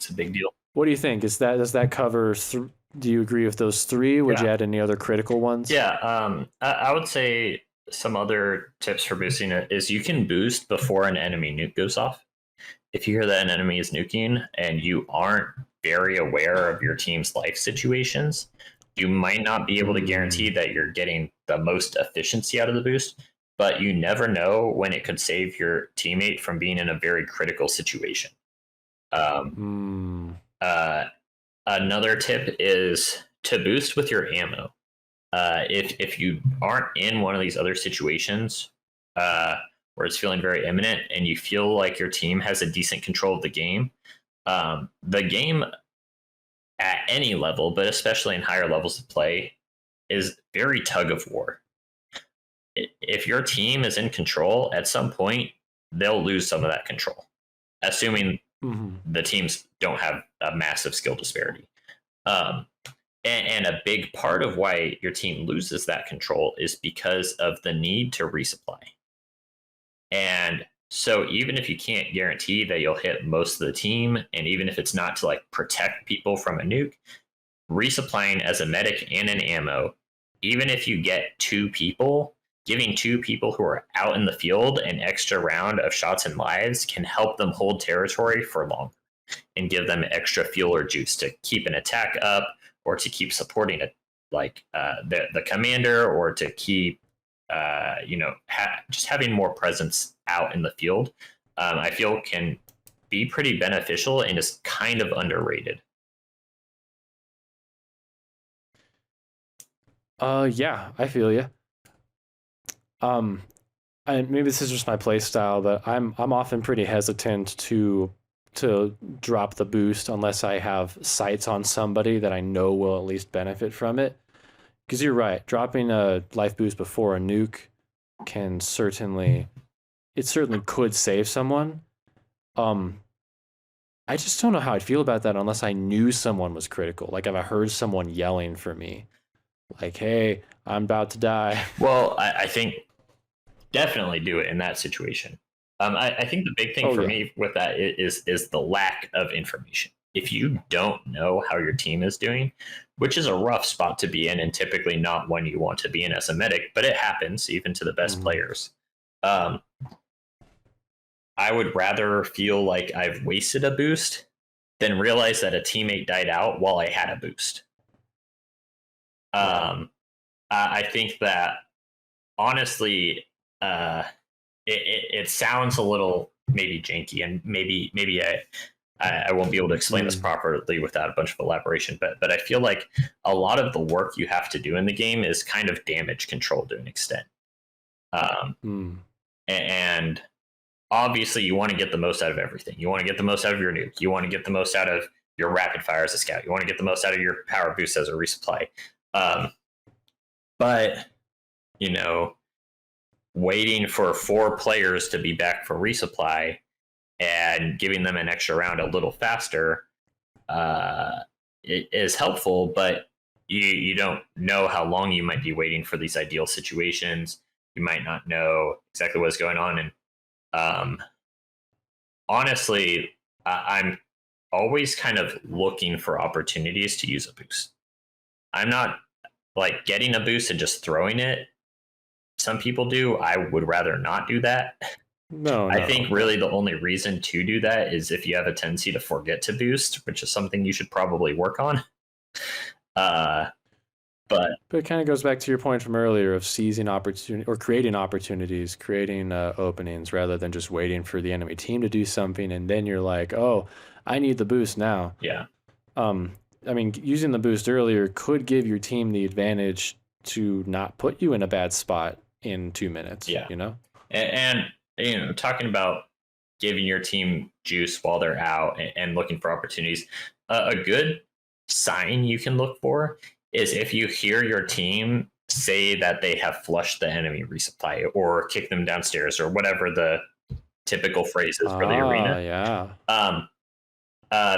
It's a big deal. What do you think? Does that cover? Do you agree with those 3? Would you add any other critical ones? Yeah, I would say some other tips for boosting it is you can boost before an enemy nuke goes off. If you hear that an enemy is nuking and you aren't very aware of your team's life situations, you might not be able to guarantee that you're getting the most efficiency out of the boost, but you never know when it could save your teammate from being in a very critical situation. Another tip is to boost with your ammo. If you aren't in one of these other situations where it's feeling very imminent and you feel like your team has a decent control of the game at any level, but especially in higher levels of play, is very tug of war. If your team is in control, at some point they'll lose some of that control, assuming the teams don't have a massive skill disparity. And a big part of why your team loses that control is because of the need to resupply. And so even if you can't guarantee that you'll hit most of the team, and even if it's not to like protect people from a nuke, resupplying as a medic and an ammo, even if you get 2 people, giving 2 people who are out in the field an extra round of shots and lives can help them hold territory for longer and give them extra fuel or juice to keep an attack up, or to keep supporting it, like the commander, or to keep just having more presence out in the field. I feel can be pretty beneficial and is kind of underrated. Yeah, I feel you. And maybe this is just my play style, but I'm often pretty hesitant to drop the boost unless I have sights on somebody that I know will at least benefit from it. Because you're right, dropping a life boost before a nuke certainly could save someone. I just don't know how I'd feel about that unless I knew someone was critical. Like if I heard someone yelling for me, like, "Hey, I'm about to die." Well, I think definitely do it in that situation. I think the big thing for me with that is the lack of information. If you don't know how your team is doing, which is a rough spot to be in and typically not one you want to be in as a medic, but it happens even to the best players. I would rather feel like I've wasted a boost than realize that a teammate died out while I had a boost. I think that honestly, it sounds a little maybe janky, and maybe I won't be able to explain this properly without a bunch of elaboration, but I feel like a lot of the work you have to do in the game is kind of damage control to an extent. And obviously you want to get the most out of everything. You want to get the most out of your nuke. You want to get the most out of your rapid fire as a scout. You want to get the most out of your power boost as a resupply. But, you know, waiting for 4 players to be back for resupply and giving them an extra round a little faster it is helpful, but you don't know how long you might be waiting for these ideal situations. You might not know exactly what's going on. And honestly, I'm always kind of looking for opportunities to use a boost. I'm not like getting a boost and just throwing it. Some people do. I would rather not do that. No, I think really the only reason to do that is if you have a tendency to forget to boost, which is something you should probably work on. But it kind of goes back to your point from earlier of seizing opportunity or creating opportunities, creating openings rather than just waiting for the enemy team to do something and then you're like, oh, I need the boost now. Yeah. I mean, using the boost earlier could give your team the advantage to not put you in a bad spot in 2 minutes. Yeah. You know, and you know, talking about giving your team juice while they're out and looking for opportunities, a good sign you can look for is if you hear your team say that they have flushed the enemy resupply or kick them downstairs or whatever the typical phrase is for the arena. Yeah.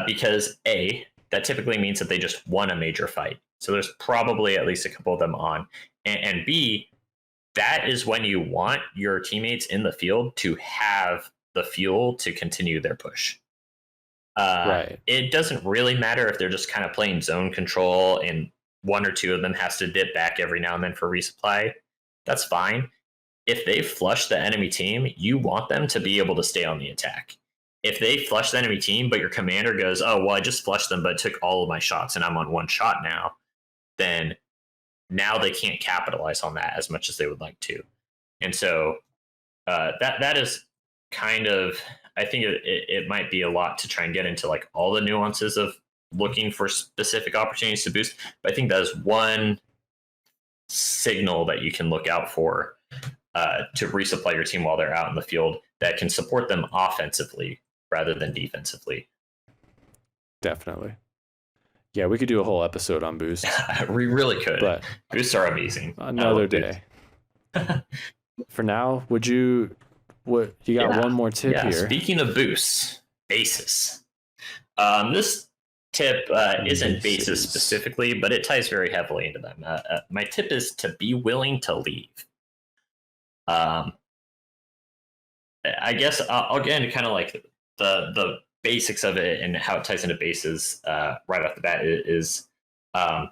Because A, that typically means that they just won a major fight. So there's probably at least a couple of them on. And B, that is when you want your teammates in the field to have the fuel to continue their push. Right. It doesn't really matter if they're just kind of playing zone control and 1 or 2 of them has to dip back every now and then for resupply. That's fine. If they flush the enemy team, you want them to be able to stay on the attack. If they flush the enemy team, but your commander goes, oh, well, I just flushed them, but took all of my shots and I'm on 1 shot now, then now they can't capitalize on that as much as they would like to. And so that is kind of, I think it might be a lot to try and get into like all the nuances of looking for specific opportunities to boost. But I think that is one signal that you can look out for to resupply your team while they're out in the field that can support them offensively rather than defensively. Definitely. Yeah, we could do a whole episode on boosts. We really could. But boosts are amazing. Another day. For now, you got one more tip here. Speaking of boosts, bases. This tip isn't bases specifically, but it ties very heavily into them. My tip is to be willing to leave. I guess I'll get into kind of like the basics of it and how it ties into bases right off the bat is I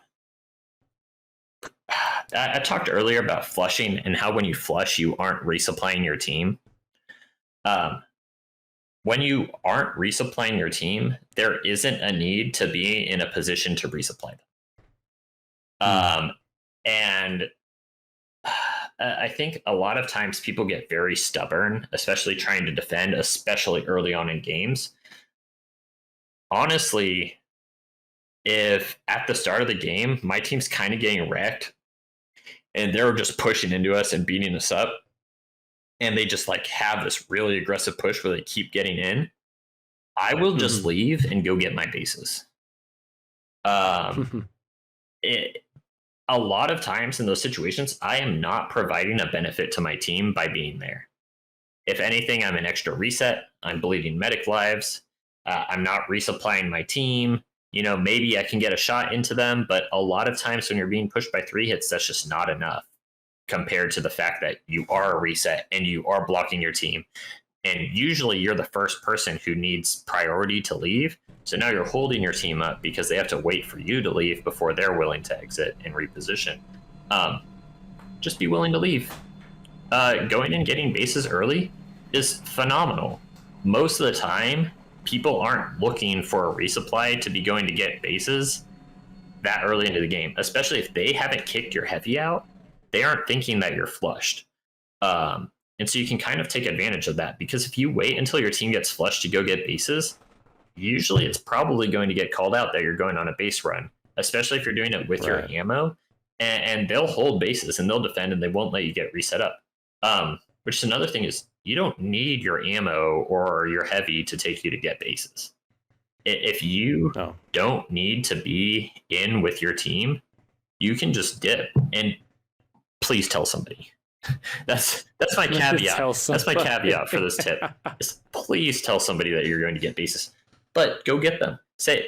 talked earlier about flushing and how when you flush, you aren't resupplying your team. When you aren't resupplying your team, there isn't a need to be in a position to resupply them. And I think a lot of times people get very stubborn, especially trying to defend, especially early on in games. Honestly, if at the start of the game, my team's kind of getting wrecked and they're just pushing into us and beating us up, and they just like have this really aggressive push where they keep getting in, I will just leave and go get my bases. A lot of times in those situations, I am not providing a benefit to my team by being there. If anything, I'm an extra reset. I'm bleeding medic lives. I'm not resupplying my team. You know, maybe I can get a shot into them, but a lot of times when you're being pushed by 3 hits, that's just not enough compared to the fact that you are a reset and you are blocking your team. And usually you're the first person who needs priority to leave. So now you're holding your team up because they have to wait for you to leave before they're willing to exit and reposition. Just be willing to leave. Going and getting bases early is phenomenal. Most of the time, people aren't looking for a resupply to be going to get bases that early into the game, especially if they haven't kicked your heavy out. They aren't thinking that you're flushed. And so you can kind of take advantage of that, because if you wait until your team gets flushed to go get bases, usually it's probably going to get called out that you're going on a base run, especially if you're doing it with your ammo, and they'll hold bases and they'll defend and they won't let you get reset up. which is another thing is you don't need your ammo or your heavy to take you to get bases. If you don't need to be in with your team, you can just dip, and please tell somebody. That's my caveat. That's my caveat for this tip. Is please tell somebody that you're going to get bases, but go get them.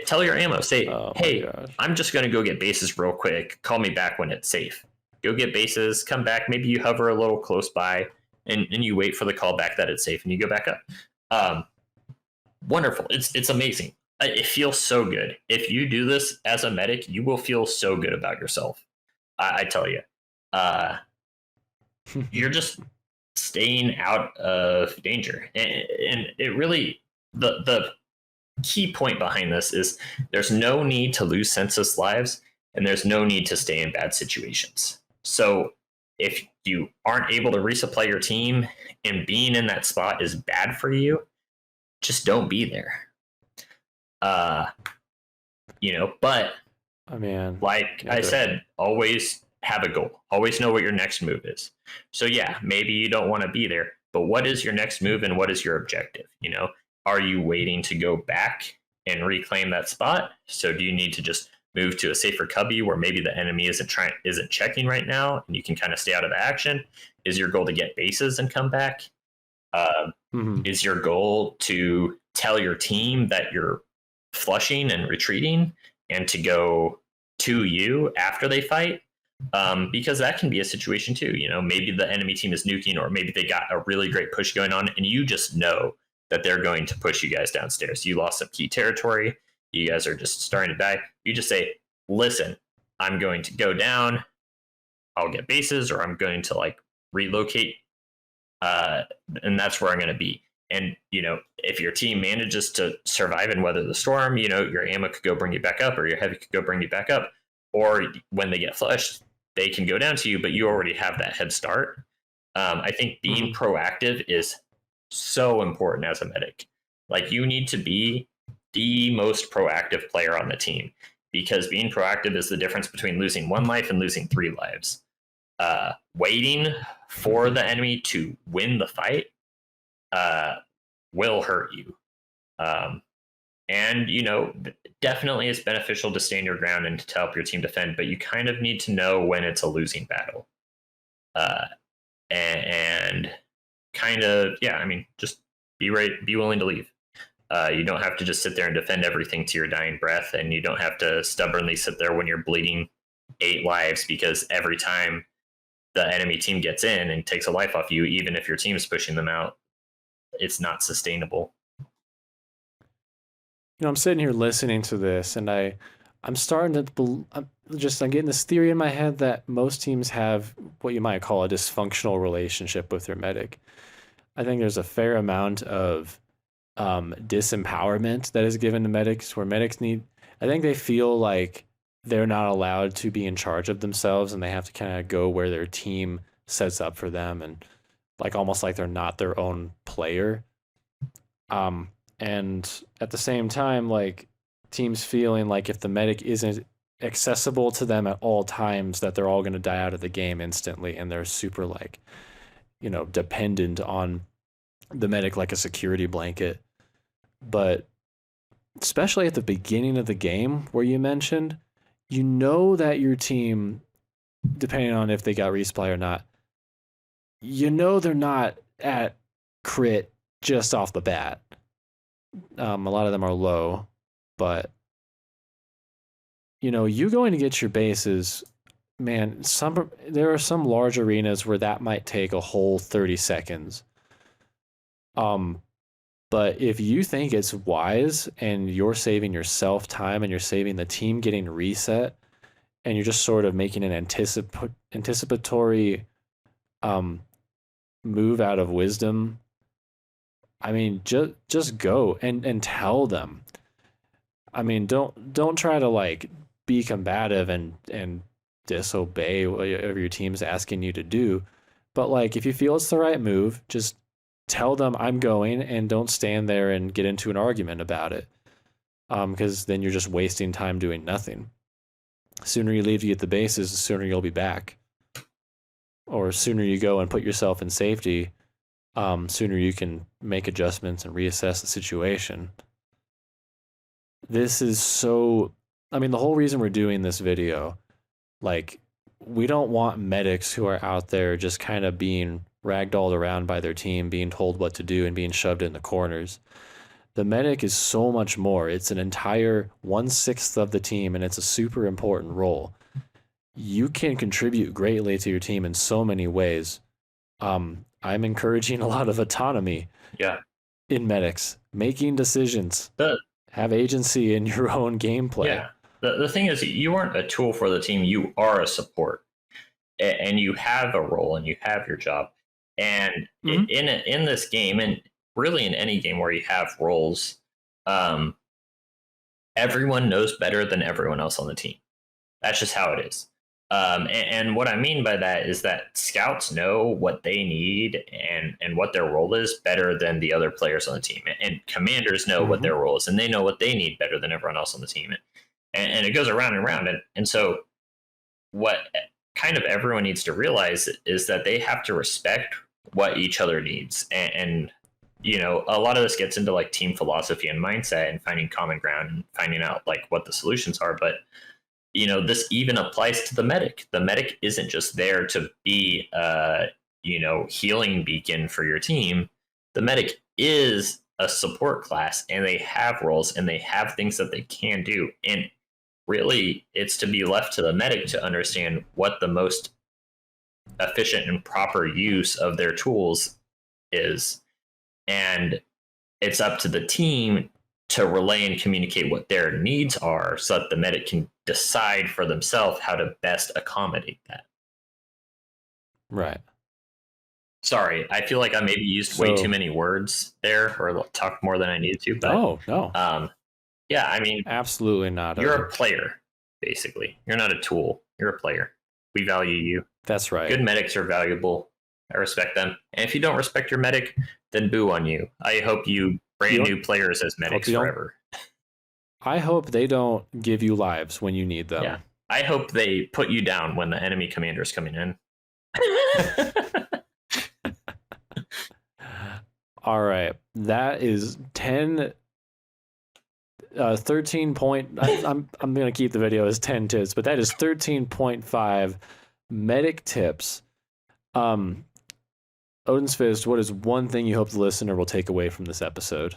Tell your ammo. Say, hey, I'm just going to go get bases real quick. Call me back when it's safe. Go get bases. Come back. Maybe you hover a little close by, and you wait for the call back that it's safe, and you go back up. Wonderful. It's amazing. It feels so good. If you do this as a medic, you will feel so good about yourself. I tell you. You're just staying out of danger. And it really, the key point behind this is there's no need to lose senseless lives, and there's no need to stay in bad situations. So if you aren't able to resupply your team and being in that spot is bad for you, just don't be there. But I said, always have a goal. Always know what your next move is. So yeah, maybe you don't want to be there, but what is your next move and what is your objective? Are you waiting to go back and reclaim that spot? So do you need to just move to a safer cubby where maybe the enemy isn't checking right now and you can kind of stay out of the action? Is your goal to get bases and come back? Is your goal to tell your team that you're flushing and retreating and to go to you after they fight? Because that can be a situation too. Maybe the enemy team is nuking, or maybe they got a really great push going on, and you just know that they're going to push you guys downstairs. You lost some key territory. You guys are just starting to die. You just say, listen, I'm going to go down. I'll get bases, or I'm going to relocate. And that's where I'm going to be. And, if your team manages to survive and weather the storm, your ammo could go bring you back up, or your heavy could go bring you back up. Or when they get flushed, they can go down to you, but you already have that head start. I think being proactive is so important as a medic. You need to be the most proactive player on the team, because being proactive is the difference between losing 1 life and losing 3 lives. Waiting for the enemy to win the fight will hurt you. And, definitely it's beneficial to stand your ground and to help your team defend, but you kind of need to know when it's a losing battle. And kind of, just be willing to leave. You don't have to just sit there and defend everything to your dying breath, and you don't have to stubbornly sit there when you're bleeding 8 lives, because every time the enemy team gets in and takes a life off you, even if your team is pushing them out, it's not sustainable. I'm sitting here listening to this, and I'm starting to I'm getting this theory in my head that most teams have what you might call a dysfunctional relationship with their medic. I think there's a fair amount of disempowerment that is given to medics, where medics I think they feel like they're not allowed to be in charge of themselves, and they have to kind of go where their team sets up for them, and almost like they're not their own player. And at the same time, teams feeling like if the medic isn't accessible to them at all times, that they're all going to die out of the game instantly, and they're super dependent on the medic like a security blanket. But especially at the beginning of the game, where you mentioned, that your team, depending on if they got resupply or not, they're not at crit just off the bat. A lot of them are low, but you going to get your bases, man. There are some large arenas where that might take a whole 30 seconds. But if you think it's wise and you're saving yourself time and you're saving the team getting reset, and you're just sort of making an anticipatory move out of wisdom, just go and tell them. Don't try to be combative and disobey whatever your team's asking you to do. But if you feel it's the right move, just tell them I'm going, and don't stand there and get into an argument about it. Because then you're just wasting time doing nothing. The sooner you leave to get the bases, the sooner you'll be back. Or sooner you go and put yourself in safety, sooner you can make adjustments and reassess the situation. This is so, I mean, the whole reason we're doing this video, like, we don't want medics who are out there just kind of being ragdolled around by their team, being told what to do and being shoved in the corners. The medic is so much more. It's an entire 1/6 of the team, and it's a super important role. You can contribute greatly to your team in so many ways. I'm encouraging a lot of autonomy in medics, making decisions, have agency in your own gameplay. Yeah. The thing is, you aren't a tool for the team. You are a support, and you have a role, and you have your job. And in this game, and really in any game where you have roles, everyone knows better than everyone else on the team. That's just how it is. And what I mean by that is that scouts know what they need and what their role is better than the other players on the team. And commanders know what their role is, and they know what they need better than everyone else on the team. And it goes around and around. And so what kind of everyone needs to realize is that they have to respect what each other needs. And you know, a lot of this gets into like team philosophy and mindset and finding common ground and finding out like what the solutions are. But you know, this even applies to the medic. The medic isn't just there to be you know, healing beacon for your team. The medic is a support class, and they have roles and they have things that they can do. And really, it's to be left to the medic to understand what the most efficient and proper use of their tools is. And it's up to the team to relay and communicate what their needs are so that the medic can decide for themselves how to best accommodate that. Right. Sorry, I feel like I maybe used way too many words there, or talked more than I needed to. But, no. Yeah, I mean, absolutely not. You're a player, basically. You're not a tool. You're a player. We value you. That's right. Good medics are valuable. I respect them. And if you don't respect your medic, then boo on you. I hope you brand new players as medics forever. I hope they don't give you lives when you need them. Yeah. I hope they put you down when the enemy commander is coming in. All right. That is 13 point. I'm going to keep the video as 10 tips, but that is 13.5 medic tips. Odin's Fist, what is one thing you hope the listener will take away from this episode?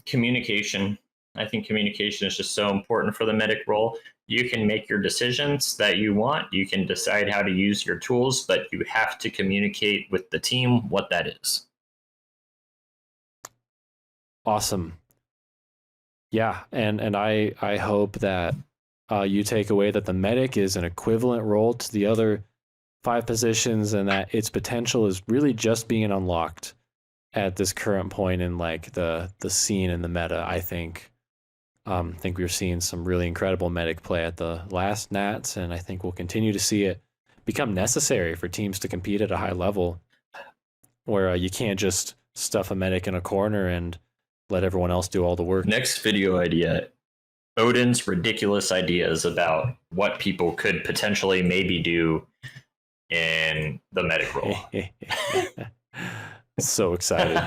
Communication. I think communication is just so important for the medic role. You can make your decisions that you want. You can decide how to use your tools, but you have to communicate with the team what that is. Awesome. Yeah, and I hope that you take away that the medic is an equivalent role to the other 5 positions, and that its potential is really just being unlocked at this current point in like the scene and the meta. I think we're seeing some really incredible medic play at the last Nats, and I think we'll continue to see it become necessary for teams to compete at a high level, where you can't just stuff a medic in a corner and let everyone else do all the work. Next video idea: Odin's ridiculous ideas about what people could potentially maybe do in the medic role. So excited.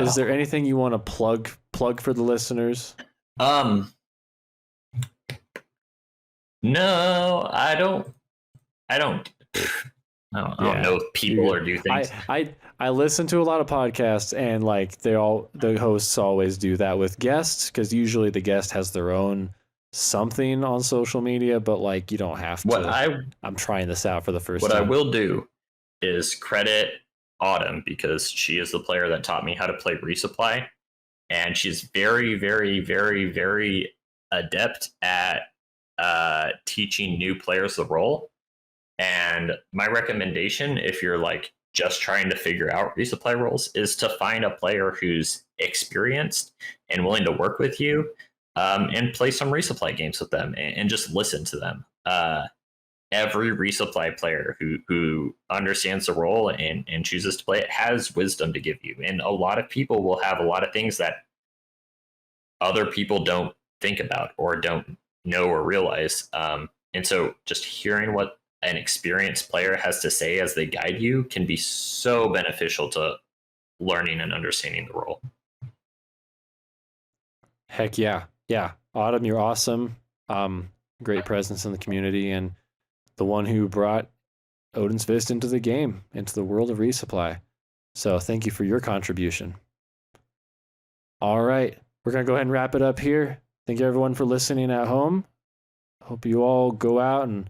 Is there anything you want to plug for the listeners? No, I don't know if people or do things. I listen to a lot of podcasts, and like the hosts always do that with guests, because usually the guest has their own something on social media, but like you don't have to. I'm trying this out for the first time. What I will do is credit Autumn, because she is the player that taught me how to play Resupply, and she's very, very, very, very adept at teaching new players the role. And my recommendation, if you're like just trying to figure out resupply roles, is to find a player who's experienced and willing to work with you, and play some resupply games with them and just listen to them. Every resupply player who understands the role and chooses to play it has wisdom to give you. And a lot of people will have a lot of things that other people don't think about or don't know or realize. And so just hearing what an experienced player has to say as they guide you can be so beneficial to learning and understanding the role. Heck yeah. Yeah. Autumn, you're awesome. Great presence in the community and the one who brought Odin's Fist into the game, into the world of Resupply. So thank you for your contribution. All right. We're going to go ahead and wrap it up here. Thank you everyone for listening at home. Hope you all go out and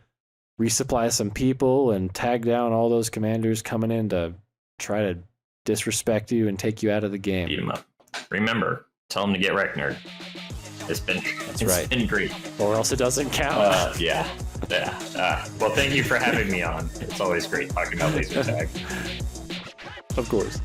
resupply some people and tag down all those commanders coming in to try to disrespect you and take you out of the game. Beat them up. Remember, tell them to get wrecked, nerd. It's been great. Or else it doesn't count. Yeah. Well, thank you for having me on. It's always great talking about laser tag. Of course.